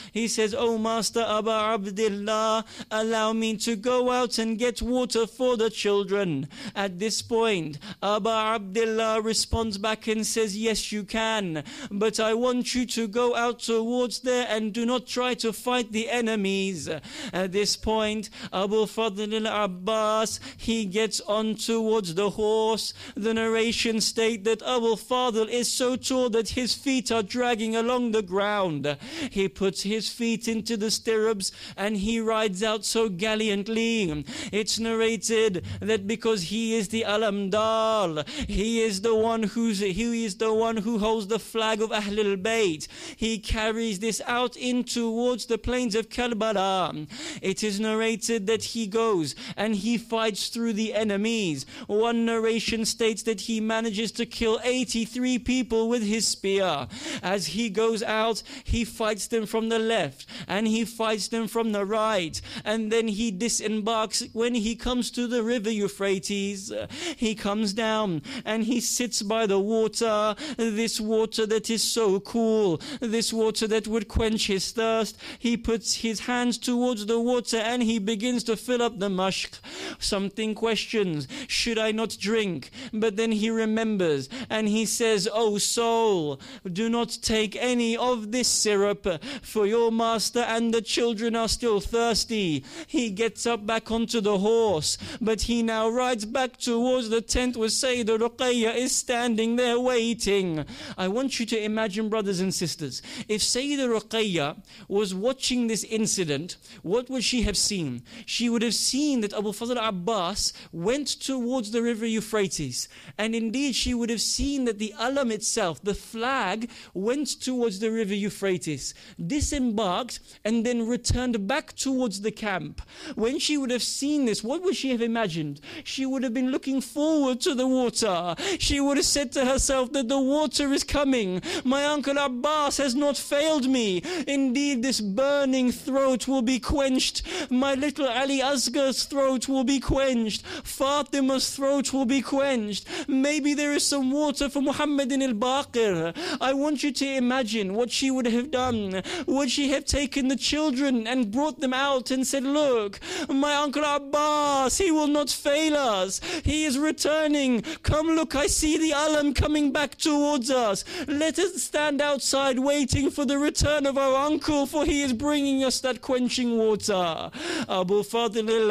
Master Abu Abdullah, allow me to go out and get water for the children." At this point, Abu Abdullah responds back and says, "Yes, you can, but I want you to go out towards there and do not try to fight the enemies." At this point, Abu Fadl al-Abbas, he gets on towards the horse. The narration states that Abu Fadl is so tall that his feet are dragging along the ground. He puts his feet into the stirrups and he rides out so gallantly. It's narrated that because he is the Alamdar, he is the one who holds the flag of Ahlul Bayt. He carries this out in towards the plains of Karbala. It is narrated that he goes and he fights through the enemies. One narration states that he manages to kill 83 people with his spear. As he goes out, he fights them from the left and he fights them from the right, and then he disembarks when he comes to the river Euphrates. He comes down and he sits by the water, this water that is so cool, this water that would quench his thirst. He puts his hands towards the water and he begins to fill up the mushk. Something questions, should I not drink? But then he remembers and he says, "Oh soul, do not take any of this syrup, for your master and the children are still thirsty." He gets up back onto the horse, but he now rides back towards the tent where Sayyidah Ruqayya is standing there waiting. I want you to imagine, brothers and sisters, if Sayyidah Ruqayya was watching this incident, what would she have seen? She would have seen that Abu Fadl Abbas went towards the river Euphrates, and indeed she would have seen that the alam itself, the flag, went towards the river Euphrates, disembarked, and then returned back towards the camp. When she would have seen this, what would she have imagined? She would have been looking forward to the water. She would have said to herself that the water is coming. My uncle Abbas has not failed me. Indeed, this burning throat will be quenched. My little Ali Asghar's throat will be quenched. Fatima's throat will be quenched. Maybe there is some water for Muhammadin al-Baqir. I want you to imagine what she would have done. Would she have taken the children and brought them out and said, "Look, my uncle Abbas, he will not fail us. Abbas, he is returning. Come look, I see the alam coming back towards us. Let us stand outside waiting for the return of our uncle, for he is bringing us that quenching water. Abu Fadl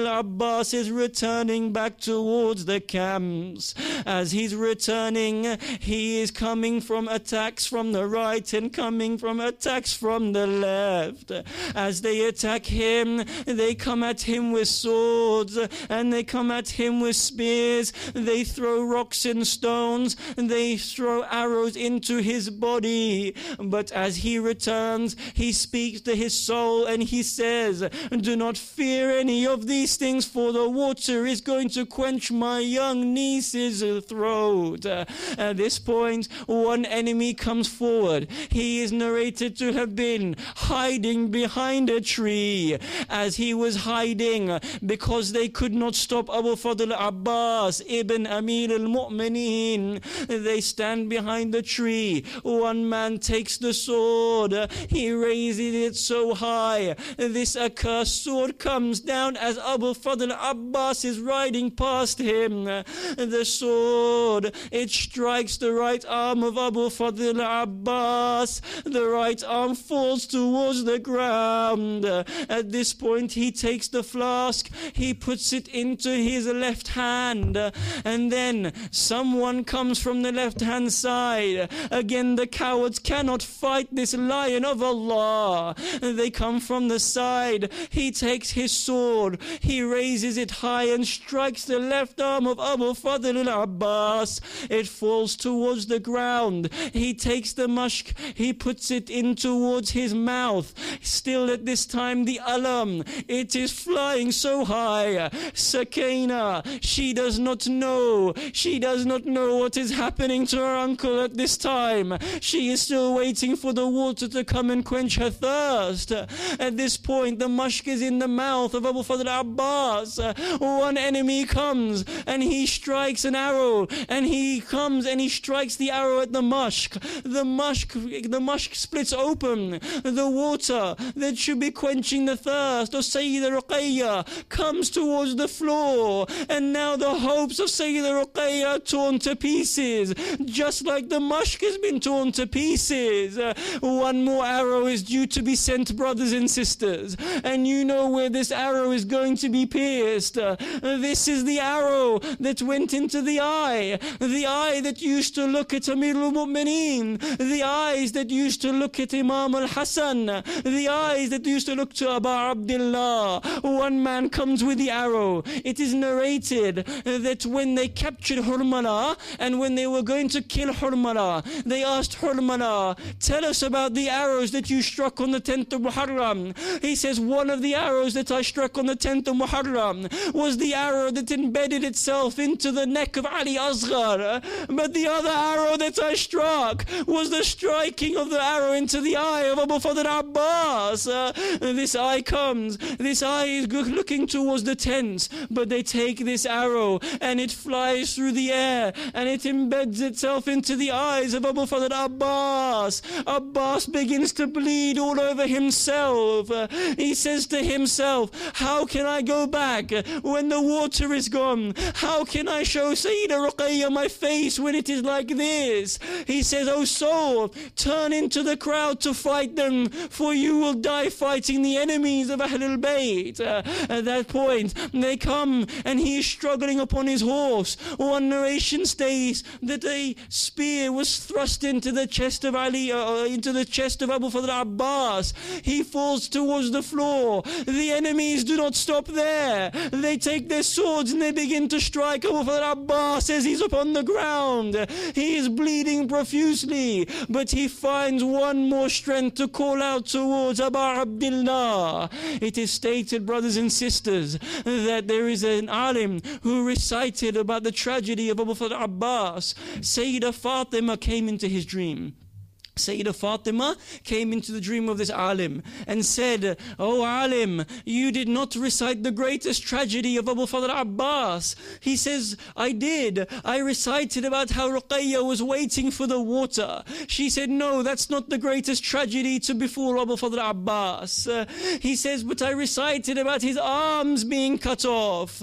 al-Abbas is returning back towards the camps. As he's returning, he is coming from attacks from the right and coming from attacks from the left. As they attack him, they come at him with swords and they come at him with spears. They throw rocks and stones, they throw arrows into his body. But as he returns, he speaks to his soul and he says, do not fear any of these things, for the water is going to quench my young niece's throat. At this point, one enemy comes forward. He is narrated to have been hiding behind a tree. As he was hiding, because they could not stop Abu Fadl Abbas ibn Amir al-Mu'mineen, they stand behind the tree. One man takes the sword, he raises it so high, this accursed sword comes down as Abu Fadl Abbas is riding past him. The sword, it strikes the right arm of Abu Fadl Abbas. The right arm falls towards the ground. At this point, he takes the flask, he puts it into his left hand, and then someone comes from the left hand side. Again, the cowards cannot fight this lion of Allah. They come from the side. He takes his sword, he raises it high and strikes the left arm of Abu Fadl al-Abbas. It falls towards the ground. He takes the mushk, he puts it in towards his mouth. Still at this time, the alam, it is flying so high. Sakina, she does not know what is happening to her uncle at this time. She is still waiting for the water to come and quench her thirst. At this point, the mushk is in the mouth of Abu Fadl Abbas. One enemy comes and he strikes an arrow, and he comes and he strikes the arrow at the mushk. The mushk splits open. The water that should be quenching the thirst of Sayyida Ruqayya comes towards the floor, and now the hopes of Sayyida Ruqayya are torn to pieces, just like the mushk has been torn to pieces. One more arrow is due to be sent, brothers and sisters, and you know where this arrow is going to be pierced. This is the arrow that went into the eye that used to look at Amir al-Mu'mineen, the eyes that used to look at Imam al-Hasan, the eyes that used to look to Abu Abdullah. One man comes with the arrow. It is narrated that when they captured Hurmala and when they were going to kill Hurmala, they asked Hurmala, tell us about the arrows that you struck on the 10th of Muharram. He says, one of the arrows that I struck on the 10th of Muharram was the arrow that embedded itself into the neck of Ali Asghar. But the other arrow that I struck was the striking of the arrow into the eye of Abu Fadl Abbas. This eye comes, this eye is looking towards the tents, but they take this arrow and it flies through the air and it embeds itself into the eyes of Abu Fadl Abbas. Abbas begins to bleed all over himself. He says to himself, how can I go back when the water is gone? How can I show Sayyida Ruqayya my face when it is like this? He says, oh soul, turn into the crowd to fight them, for you will die fighting the enemies of Ahlul Bayt. At that point, they come and he is struggling upon his horse. One narration states that a spear was thrust into the chest of Ali, into the chest of Abu Fadl Abbas. He falls towards the floor. The enemies do not stop there. They take their swords and they begin to strike Abu Fadl Abbas as he's upon the ground. He is bleeding profusely, but he finds one more strength to call out towards Abu Abdullah. It is stated, brothers and sisters, that there is an alim who recited about the tragedy of Abu Fadl Abbas. Sayyida Fatima came into his dream. Sayyidah Fatima came into the dream of this alim and said, "Oh alim, you did not recite the greatest tragedy of Abu Fadl Abbas." He says, "I did. I recited about how Ruqayya was waiting for the water." She said, "No, that's not the greatest tragedy to befall Abu Fadl Abbas." He says, "But I recited about his arms being cut off."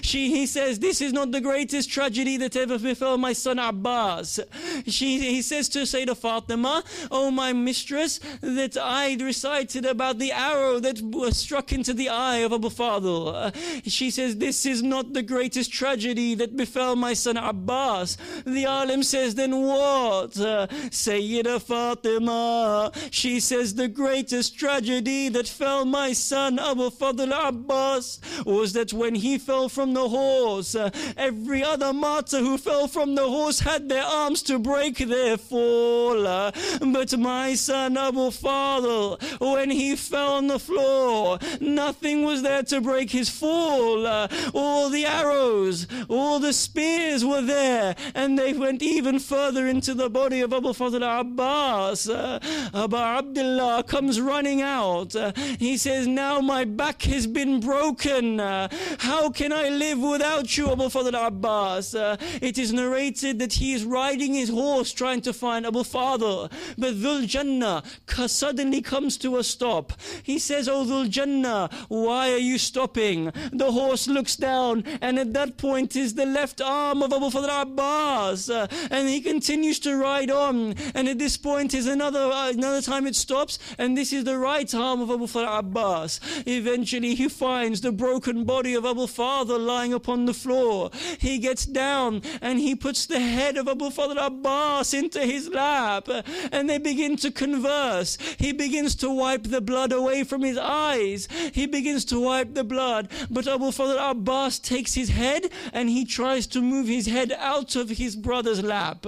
He says, "This is not the greatest tragedy that ever befell my son Abbas." He says to Sayyidah Fatima, "Oh my mistress, that I recited about the arrow that was struck into the eye of Abu Fadl." She says, "This is not the greatest tragedy that befell my son Abbas." The alim says, "Then what?" Sayyidah Fatima, she says, "The greatest tragedy that fell my son Abu Fadl Abbas was that when he fell from the horse, every other martyr who fell from the horse had their arms to break their fall. But my son Abu Fadl, when he fell on the floor, nothing was there to break his fall. All the arrows, all the spears were there, and they went even further into the body of Abu Fadl Abbas." Abu Abdullah comes running out. He says, "Now my back has been broken. How can I live without you, Abu Fadl Abbas?" It is narrated that he is riding his horse trying to find Abu Fadl. But Dhul Jannah suddenly comes to a stop. He says, "Oh Dhul Jannah, why are you stopping?" The horse looks down, and at that point is the left arm of Abu Fadl Abbas. And he continues to ride on. And at this point is another time it stops, and this is the right arm of Abu Fadl Abbas. Eventually he finds the broken body of Abu Fadl lying upon the floor. He gets down and he puts the head of Abu Fadl Abbas into his lap, and they begin to converse. He begins to wipe the blood away from his eyes. He begins to wipe the blood, but Abu Fadl Abbas takes his head and he tries to move his head out of his brother's lap.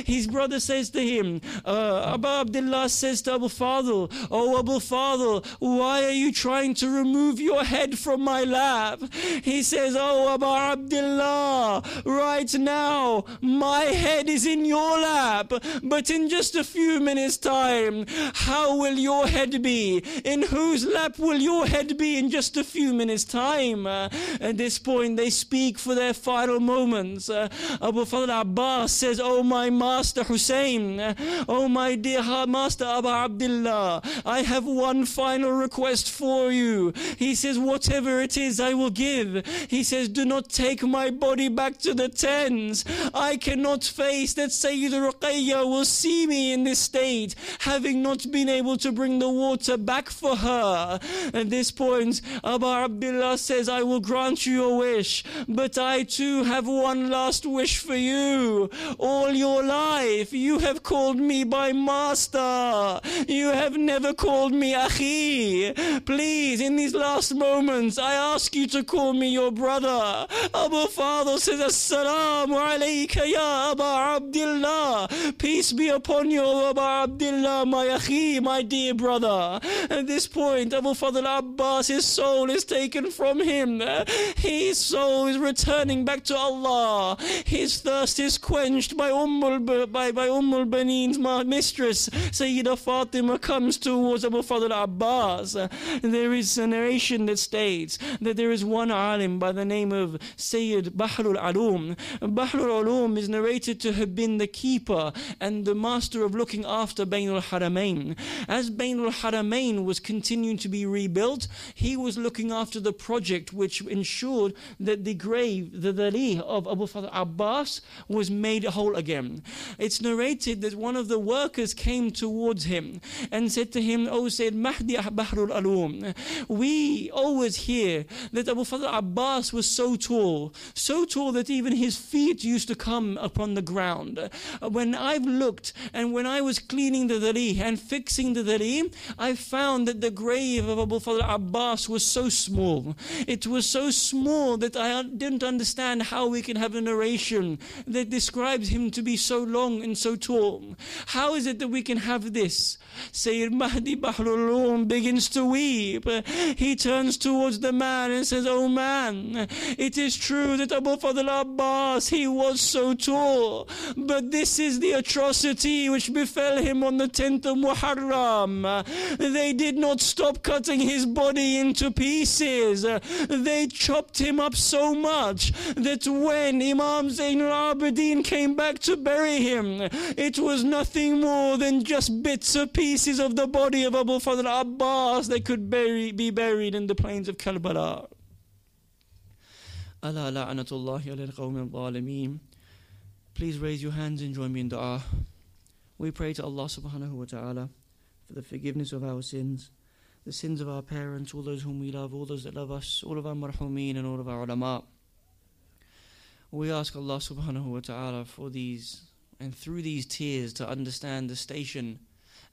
His brother says to him, Abu Abdullah says to Abu Fadl, "Oh Abu Fadl, why are you trying to remove your head from my lap?" He says, "Oh Abu Abdullah, right now my head is in your lap, but in just a few minutes time, how will your head be? In whose lap will your head be in just a few minutes time?" At this point they speak for their final moments. Abu Fadl Abbas says, "Oh my master Hussein, oh my dear master Abu Abdullah, I have one final request for you." He says, "Whatever it is I will give." He says, "Do not take my body back to the tents. I cannot face that Sayyidah Ruqayya will see me in this state, having not been able to bring the water back for her." At this point, Abu Abdullah says, "I will grant you your wish, but I too have one last wish for you. All your life you have called me by master. You have never called me Akhi. Please, in these last moments, I ask you to call me your brother." Abu Fadl says, "Assalamu alayka ya Abu Abdullah. Peace be upon you, Abu Abdullah, my Akhi, my dear brother." At this point, Abu Fadl Abbas, his soul is taken from him. His soul is returning back to Allah. His thirst is quenched by Ummul Baneen's mistress, Sayyidah Fatima, comes towards Abu Fadl Abbas. There is a narration that states that there is one alim by the name of Sayyid Bahrul Ulum. Bahrul Ulum is narrated to have been the keeper and the master of looking after Bainul Haramain. As Bainul Haramain was continuing to be rebuilt, he was looking after the project which ensured that the grave, the dali of Abu Fadl Abbas, was made whole again. It's narrated that one of the workers came towards him and said to him, "Oh Sayyid Mahdi Bahrul Ulum, we always hear that Abu Fadl Abbas was so tall that even his feet used to come upon the ground. When I've looked and when I was cleaning the dali and fixing the dali, I found that the grave of Abu Fadl Abbas was so small. It was so small that I didn't understand how we can have a narration that describes him to be so long and so tall. How is it that we can have this?" Sayyid Mahdi Bahrul Ulum begins to weep. He turns towards the man and says, "Oh man, it is true that Abu Fadl Abbas, he was so tall, but this is the atrocity which which befell him on the 10th of Muharram. They did not stop cutting his body into pieces. They chopped him up so much that when Imam Zain al-Abidin came back to bury him, it was nothing more than just bits of pieces of the body of Abu Fadl Abbas that could be buried in the plains of Karbala. Ala la'natullahi ala al-qawmi al-zalimeen. Please raise your hands and join me in dua. We pray to Allah subhanahu wa ta'ala for the forgiveness of our sins, the sins of our parents, all those whom we love, all those that love us, all of our marhumeen and all of our ulama. We ask Allah subhanahu wa ta'ala for these, and through these tears, to understand the station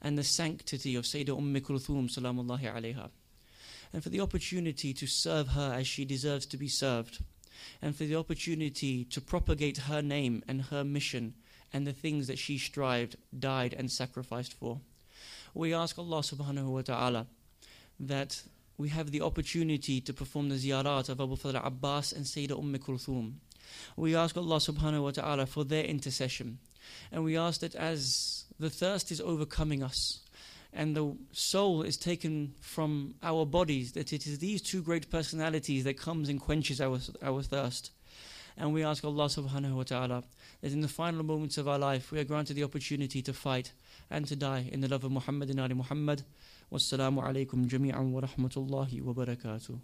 and the sanctity of Sayyidah Kulthum salamullahi alayha, and for the opportunity to serve her as she deserves to be served, and for the opportunity to propagate her name and her mission and the things that she strived, died and sacrificed for. We ask Allah subhanahu wa ta'ala that we have the opportunity to perform the ziyarat of Abu Fadl Abbas and Sayyidah Kulthum. We ask Allah subhanahu wa ta'ala for their intercession, and we ask that as the thirst is overcoming us and the soul is taken from our bodies, that it is these two great personalities that comes and quenches our thirst. And we ask Allah subhanahu wa ta'ala that in the final moments of our life we are granted the opportunity to fight and to die in the love of Muhammad and Ali Muhammad. Wassalamu alaikum jami'an wa rahmatullahi wa barakatuh.